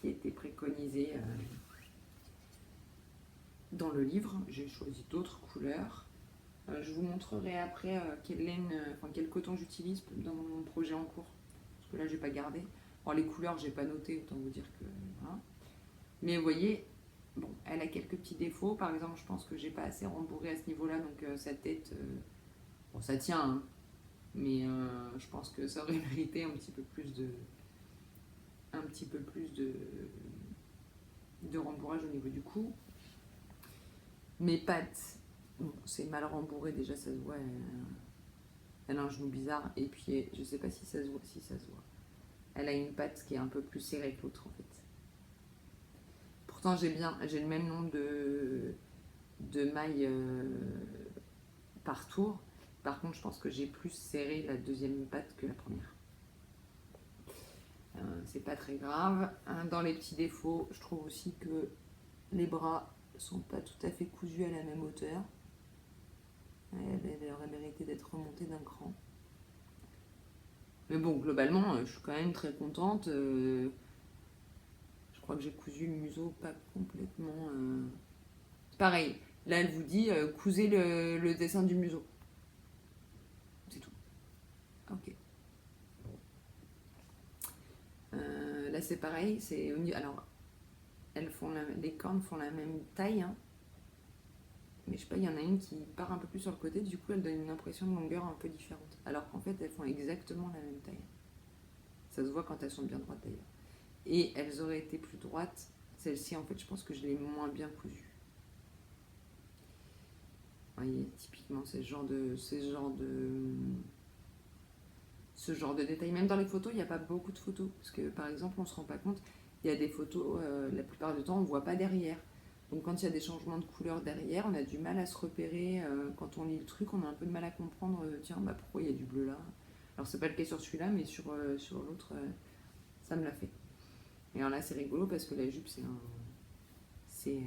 étaient préconisées dans le livre. J'ai choisi d'autres couleurs. Je vous montrerai après quel coton j'utilise dans mon projet en cours. Parce que là, j'ai pas gardé. Alors, les couleurs, j'ai pas noté, autant vous dire que... Voilà. Mais vous voyez, bon, elle a quelques petits défauts. Par exemple, je pense que j'ai pas assez rembourré à ce niveau-là. Donc, sa tête... bon, ça tient, hein, mais je pense que ça aurait mérité un petit peu plus de rembourrage au niveau du cou. Mes pattes... Bon, c'est mal rembourré, déjà ça se voit. Elle a un genou bizarre, et puis je sais pas si ça se voit. Elle a une patte qui est un peu plus serrée que l'autre en fait. Pourtant j'ai le même nombre de mailles par tour. Par contre, je pense que j'ai plus serré la deuxième patte que la première. C'est pas très grave. Dans les petits défauts, je trouve aussi que les bras sont pas tout à fait cousus à la même hauteur. Elle aurait mérité d'être remontée d'un cran. Mais bon, globalement, je suis quand même très contente. Je crois que j'ai cousu le museau pas complètement... Pareil, là elle vous dit, cousez le dessin du museau. C'est tout. Ok. Là c'est pareil, alors, les cornes font la même taille, hein. Mais je sais pas, il y en a une qui part un peu plus sur le côté, du coup elle donne une impression de longueur un peu différente. Alors qu'en fait elles font exactement la même taille. Ça se voit quand elles sont bien droites d'ailleurs. Et elles auraient été plus droites. Celle-ci en fait je pense que je l'ai moins bien cousue. Vous voyez, typiquement ce genre de détail. Même dans les photos, il n'y a pas beaucoup de photos. Parce que par exemple, on ne se rend pas compte, il y a des photos, la plupart du temps, on ne voit pas derrière. Donc quand il y a des changements de couleur derrière, on a du mal à se repérer. Quand on lit le truc, on a un peu de mal à comprendre, tiens, pourquoi il y a du bleu là. Alors c'est pas le cas sur celui-là, mais sur l'autre, ça me l'a fait. Et alors là, c'est rigolo parce que la jupe, c'est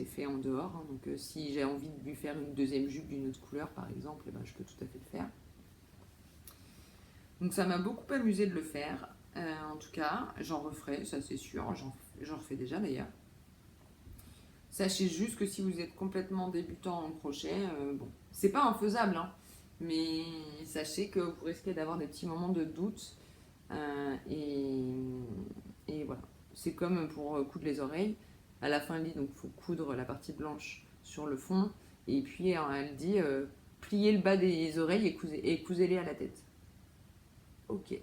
fait en dehors. Hein. Donc si j'ai envie de lui faire une deuxième jupe d'une autre couleur, par exemple, je peux tout à fait le faire. Donc ça m'a beaucoup amusé de le faire. En tout cas, j'en referai, ça c'est sûr. j'en refais déjà d'ailleurs. Sachez juste que si vous êtes complètement débutant en crochet, bon, c'est pas infaisable, hein, mais sachez que vous risquez d'avoir des petits moments de doute. Et voilà. C'est comme pour coudre les oreilles. À la fin, elle dit donc il faut coudre la partie blanche sur le fond. Et puis elle dit pliez le bas des oreilles et cousez-les à la tête. Ok.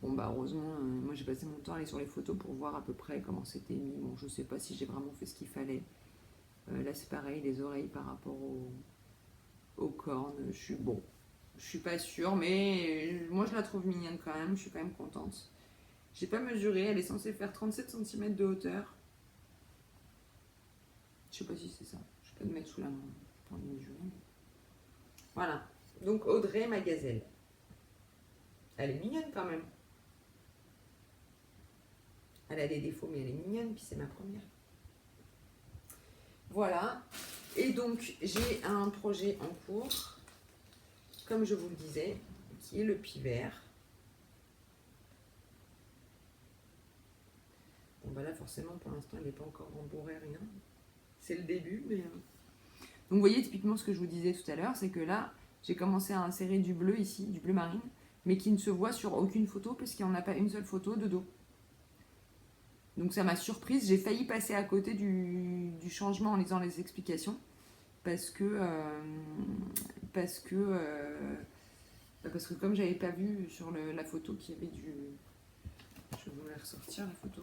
Bon bah heureusement, moi j'ai passé mon temps à aller sur les photos pour voir à peu près comment c'était mis. Bon, je sais pas si j'ai vraiment fait ce qu'il fallait. Là c'est pareil, les oreilles par rapport aux cornes. Je suis pas sûre, mais moi je la trouve mignonne quand même. Je suis quand même contente. J'ai pas mesuré, elle est censée faire 37 cm de hauteur. Je sais pas si c'est ça. Je vais pas le mettre sous la main. Je peux en mesurer. Voilà. Donc Audrey, ma gazelle. Elle est mignonne quand même. Elle a des défauts, mais elle est mignonne. Puis c'est ma première. Voilà. Et donc j'ai un projet en cours, comme je vous le disais, qui est le pivert. Bon bah là forcément pour l'instant il n'est pas encore rembourré, rien. C'est le début, mais... Donc vous voyez typiquement ce que je vous disais tout à l'heure, c'est que là j'ai commencé à insérer du bleu ici, du bleu marine, mais qui ne se voit sur aucune photo parce qu'il n'y en a pas une seule photo de dos. Donc ça m'a surprise, j'ai failli passer à côté du changement en lisant les explications parce que comme j'avais pas vu sur la photo qu'il y avait du... Je vais vous la ressortir la photo.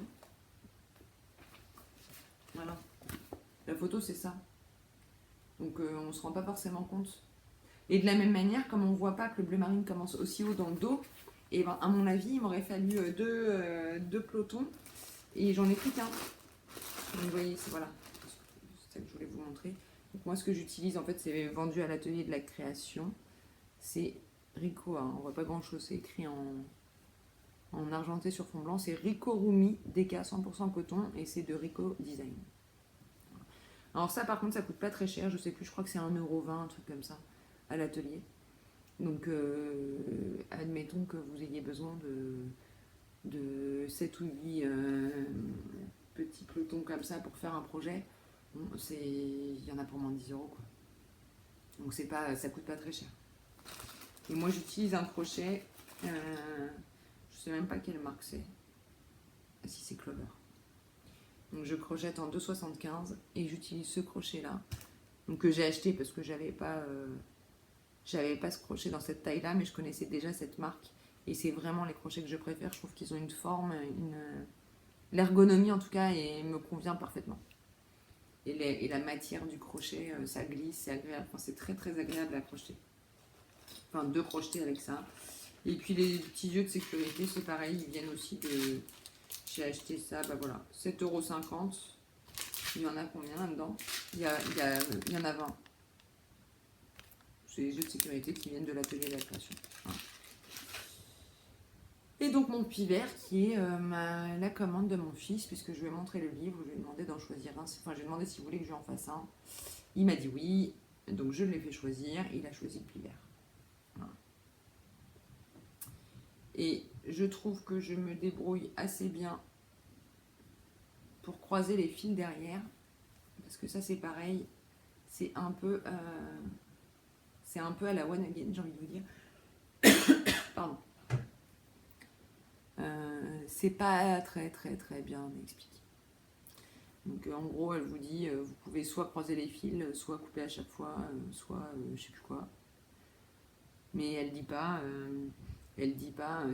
Voilà. La photo c'est ça. Donc on ne se rend pas forcément compte. Et de la même manière, comme on ne voit pas que le bleu marine commence aussi haut dans le dos, et ben, à mon avis, il m'aurait fallu deux pelotons. Et j'en ai pris qu'un. Donc vous voyez, c'est voilà. C'est ça que je voulais vous montrer. Donc moi, ce que j'utilise, en fait, c'est vendu à l'atelier de la création. C'est Rico, hein, on voit pas grand-chose. C'est écrit en argenté sur fond blanc. C'est Rico Rumi DK 100% coton et c'est de Rico Design. Alors ça, par contre, ça coûte pas très cher. Je sais plus, je crois que c'est 1,20 €, un truc comme ça, à l'atelier. Donc, admettons que vous ayez besoin de 7 ou 8 petits pelotons comme ça pour faire un projet. Bon, il y en a pour moins de 10 €, quoi. Donc ça coûte pas très cher. Et moi j'utilise un crochet, je sais même pas quelle marque c'est. Ah si, c'est Clover. Donc je crochette en 2,75 et j'utilise ce crochet là. Donc que j'ai acheté parce que j'avais pas ce crochet dans cette taille là, mais je connaissais déjà cette marque. Et c'est vraiment les crochets que je préfère. Je trouve qu'ils ont une forme, l'ergonomie en tout cas, et me convient parfaitement. Et la matière du crochet, ça glisse, c'est agréable. Enfin, c'est très très agréable à crocheter. Enfin, de crocheter avec ça. Et puis les petits yeux de sécurité, c'est pareil, ils viennent aussi de... J'ai acheté ça, bah voilà, 7,50 €. Il y en a combien là-dedans? Il y en a 20. C'est les yeux de sécurité qui viennent de l'atelier de la création. Voilà. Et donc mon pivert qui est la commande de mon fils, puisque je lui ai montré le livre, je lui ai demandé d'en choisir un. Enfin, je lui ai demandé s'il voulait que je lui en fasse un. Il m'a dit oui, donc je l'ai fait choisir, il a choisi le pivert. Voilà. Et je trouve que je me débrouille assez bien pour croiser les fils derrière, parce que ça c'est pareil, c'est un peu à la one again, j'ai envie de vous dire. Pardon. C'est pas très très très bien expliqué. Donc en gros elle vous dit vous pouvez soit croiser les fils, soit couper à chaque fois, soit je sais plus quoi. Mais elle dit pas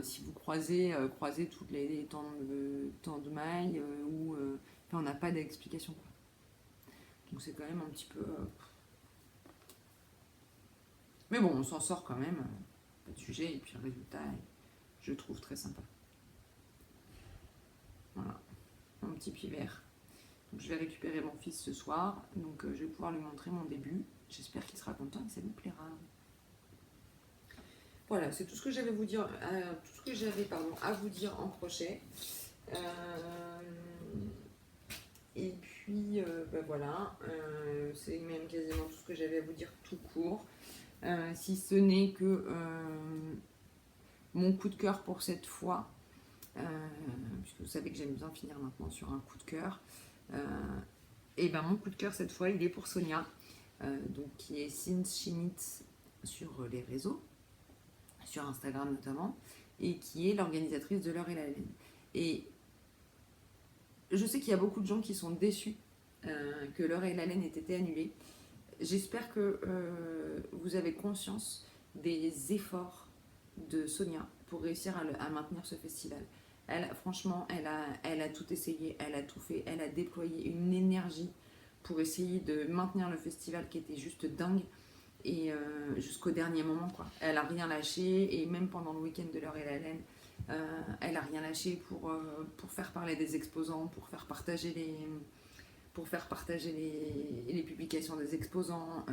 si vous croisez toutes les temps de mailles ou enfin, on n'a pas d'explication quoi. Donc c'est quand même un petit peu mais bon on s'en sort quand même, pas de sujet, et puis le résultat je trouve très sympa. Voilà, mon petit pivert. Donc je vais récupérer mon fils ce soir, donc je vais pouvoir lui montrer mon début. J'espère qu'il sera content et que ça lui plaira. Voilà, c'est tout ce que j'avais à vous dire en crochet. Et puis ben voilà, c'est même quasiment tout ce que j'avais à vous dire tout court. Si ce n'est que mon coup de cœur pour cette fois, puisque vous savez que j'aime bien finir maintenant sur un coup de cœur. Et ben mon coup de cœur cette fois, il est pour Sonia, donc qui est Since She Knits sur les réseaux, sur Instagram notamment, et qui est l'organisatrice de L'Heure et la Laine. Et je sais qu'il y a beaucoup de gens qui sont déçus que L'Heure et la Laine ait été annulée. J'espère que vous avez conscience des efforts de Sonia pour réussir à maintenir ce festival. Franchement, elle a tout essayé, elle a tout fait, elle a déployé une énergie pour essayer de maintenir le festival qui était juste dingue et jusqu'au dernier moment quoi. Elle a rien lâché et même pendant le week-end de L'Heure et la Laine, elle a rien lâché pour faire parler des exposants, pour faire partager les publications des exposants.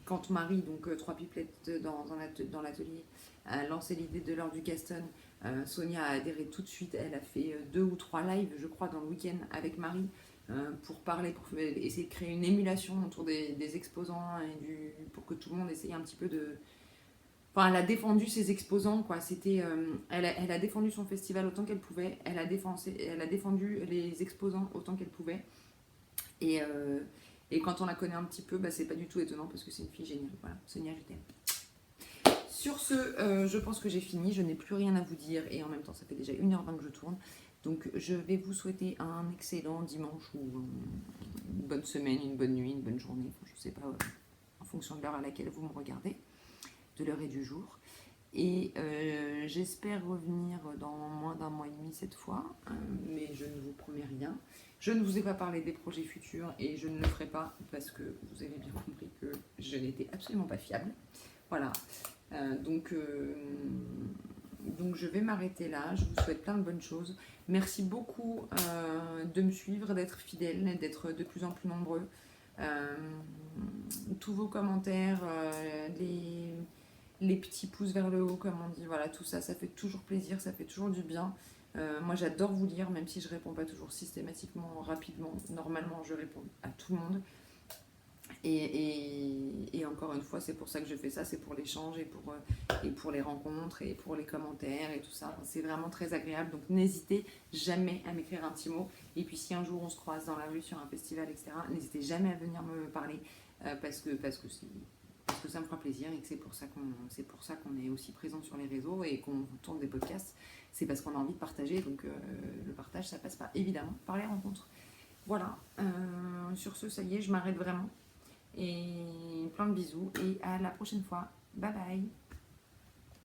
Quand Marie, donc Trois Pipelettes dans l'atelier, a lancé l'idée de l'heure du Caston, Sonia a adhéré tout de suite. Elle a fait 2 ou 3 lives, je crois, dans le week-end avec Marie pour parler, pour essayer de créer une émulation autour des exposants pour que tout le monde essaye un petit peu de. Enfin, elle a défendu ses exposants, quoi. Elle a défendu son festival autant qu'elle pouvait. Elle a défendu les exposants autant qu'elle pouvait. Et, et quand on la connaît un petit peu, bah, c'est pas du tout étonnant parce que c'est une fille géniale. Voilà, Sonia, je t'aime. Sur ce, je pense que j'ai fini. Je n'ai plus rien à vous dire et en même temps, ça fait déjà 1h20 que je tourne. Donc, je vais vous souhaiter un excellent dimanche ou une bonne semaine, une bonne nuit, une bonne journée. Enfin, je sais pas, en fonction de l'heure à laquelle vous me regardez, de l'heure et du jour. Et j'espère revenir dans moins d'un mois et demi cette fois, mais je ne vous promets rien. Je ne vous ai pas parlé des projets futurs et je ne le ferai pas parce que vous avez bien compris que je n'étais absolument pas fiable. Voilà. Donc je vais m'arrêter là. Je vous souhaite plein de bonnes choses. Merci beaucoup de me suivre, d'être fidèle, d'être de plus en plus nombreux. Tous vos commentaires, les petits pouces vers le haut, comme on dit, voilà, tout ça, ça fait toujours plaisir, ça fait toujours du bien. Moi, j'adore vous lire, même si je réponds pas toujours systématiquement, rapidement. Normalement, je réponds à tout le monde. Et encore une fois, c'est pour ça que je fais ça, c'est pour l'échange et pour les rencontres et pour les commentaires et tout ça. C'est vraiment très agréable, donc n'hésitez jamais à m'écrire un petit mot. Et puis si un jour on se croise dans la rue sur un festival, etc., n'hésitez jamais à venir me parler parce que ça me fera plaisir et que c'est pour ça qu'on est aussi présent sur les réseaux et qu'on tourne des podcasts. C'est parce qu'on a envie de partager, donc le partage, ça passe pas évidemment par les rencontres. Voilà, sur ce, ça y est, je m'arrête vraiment. Et plein de bisous et à la prochaine fois. Bye bye.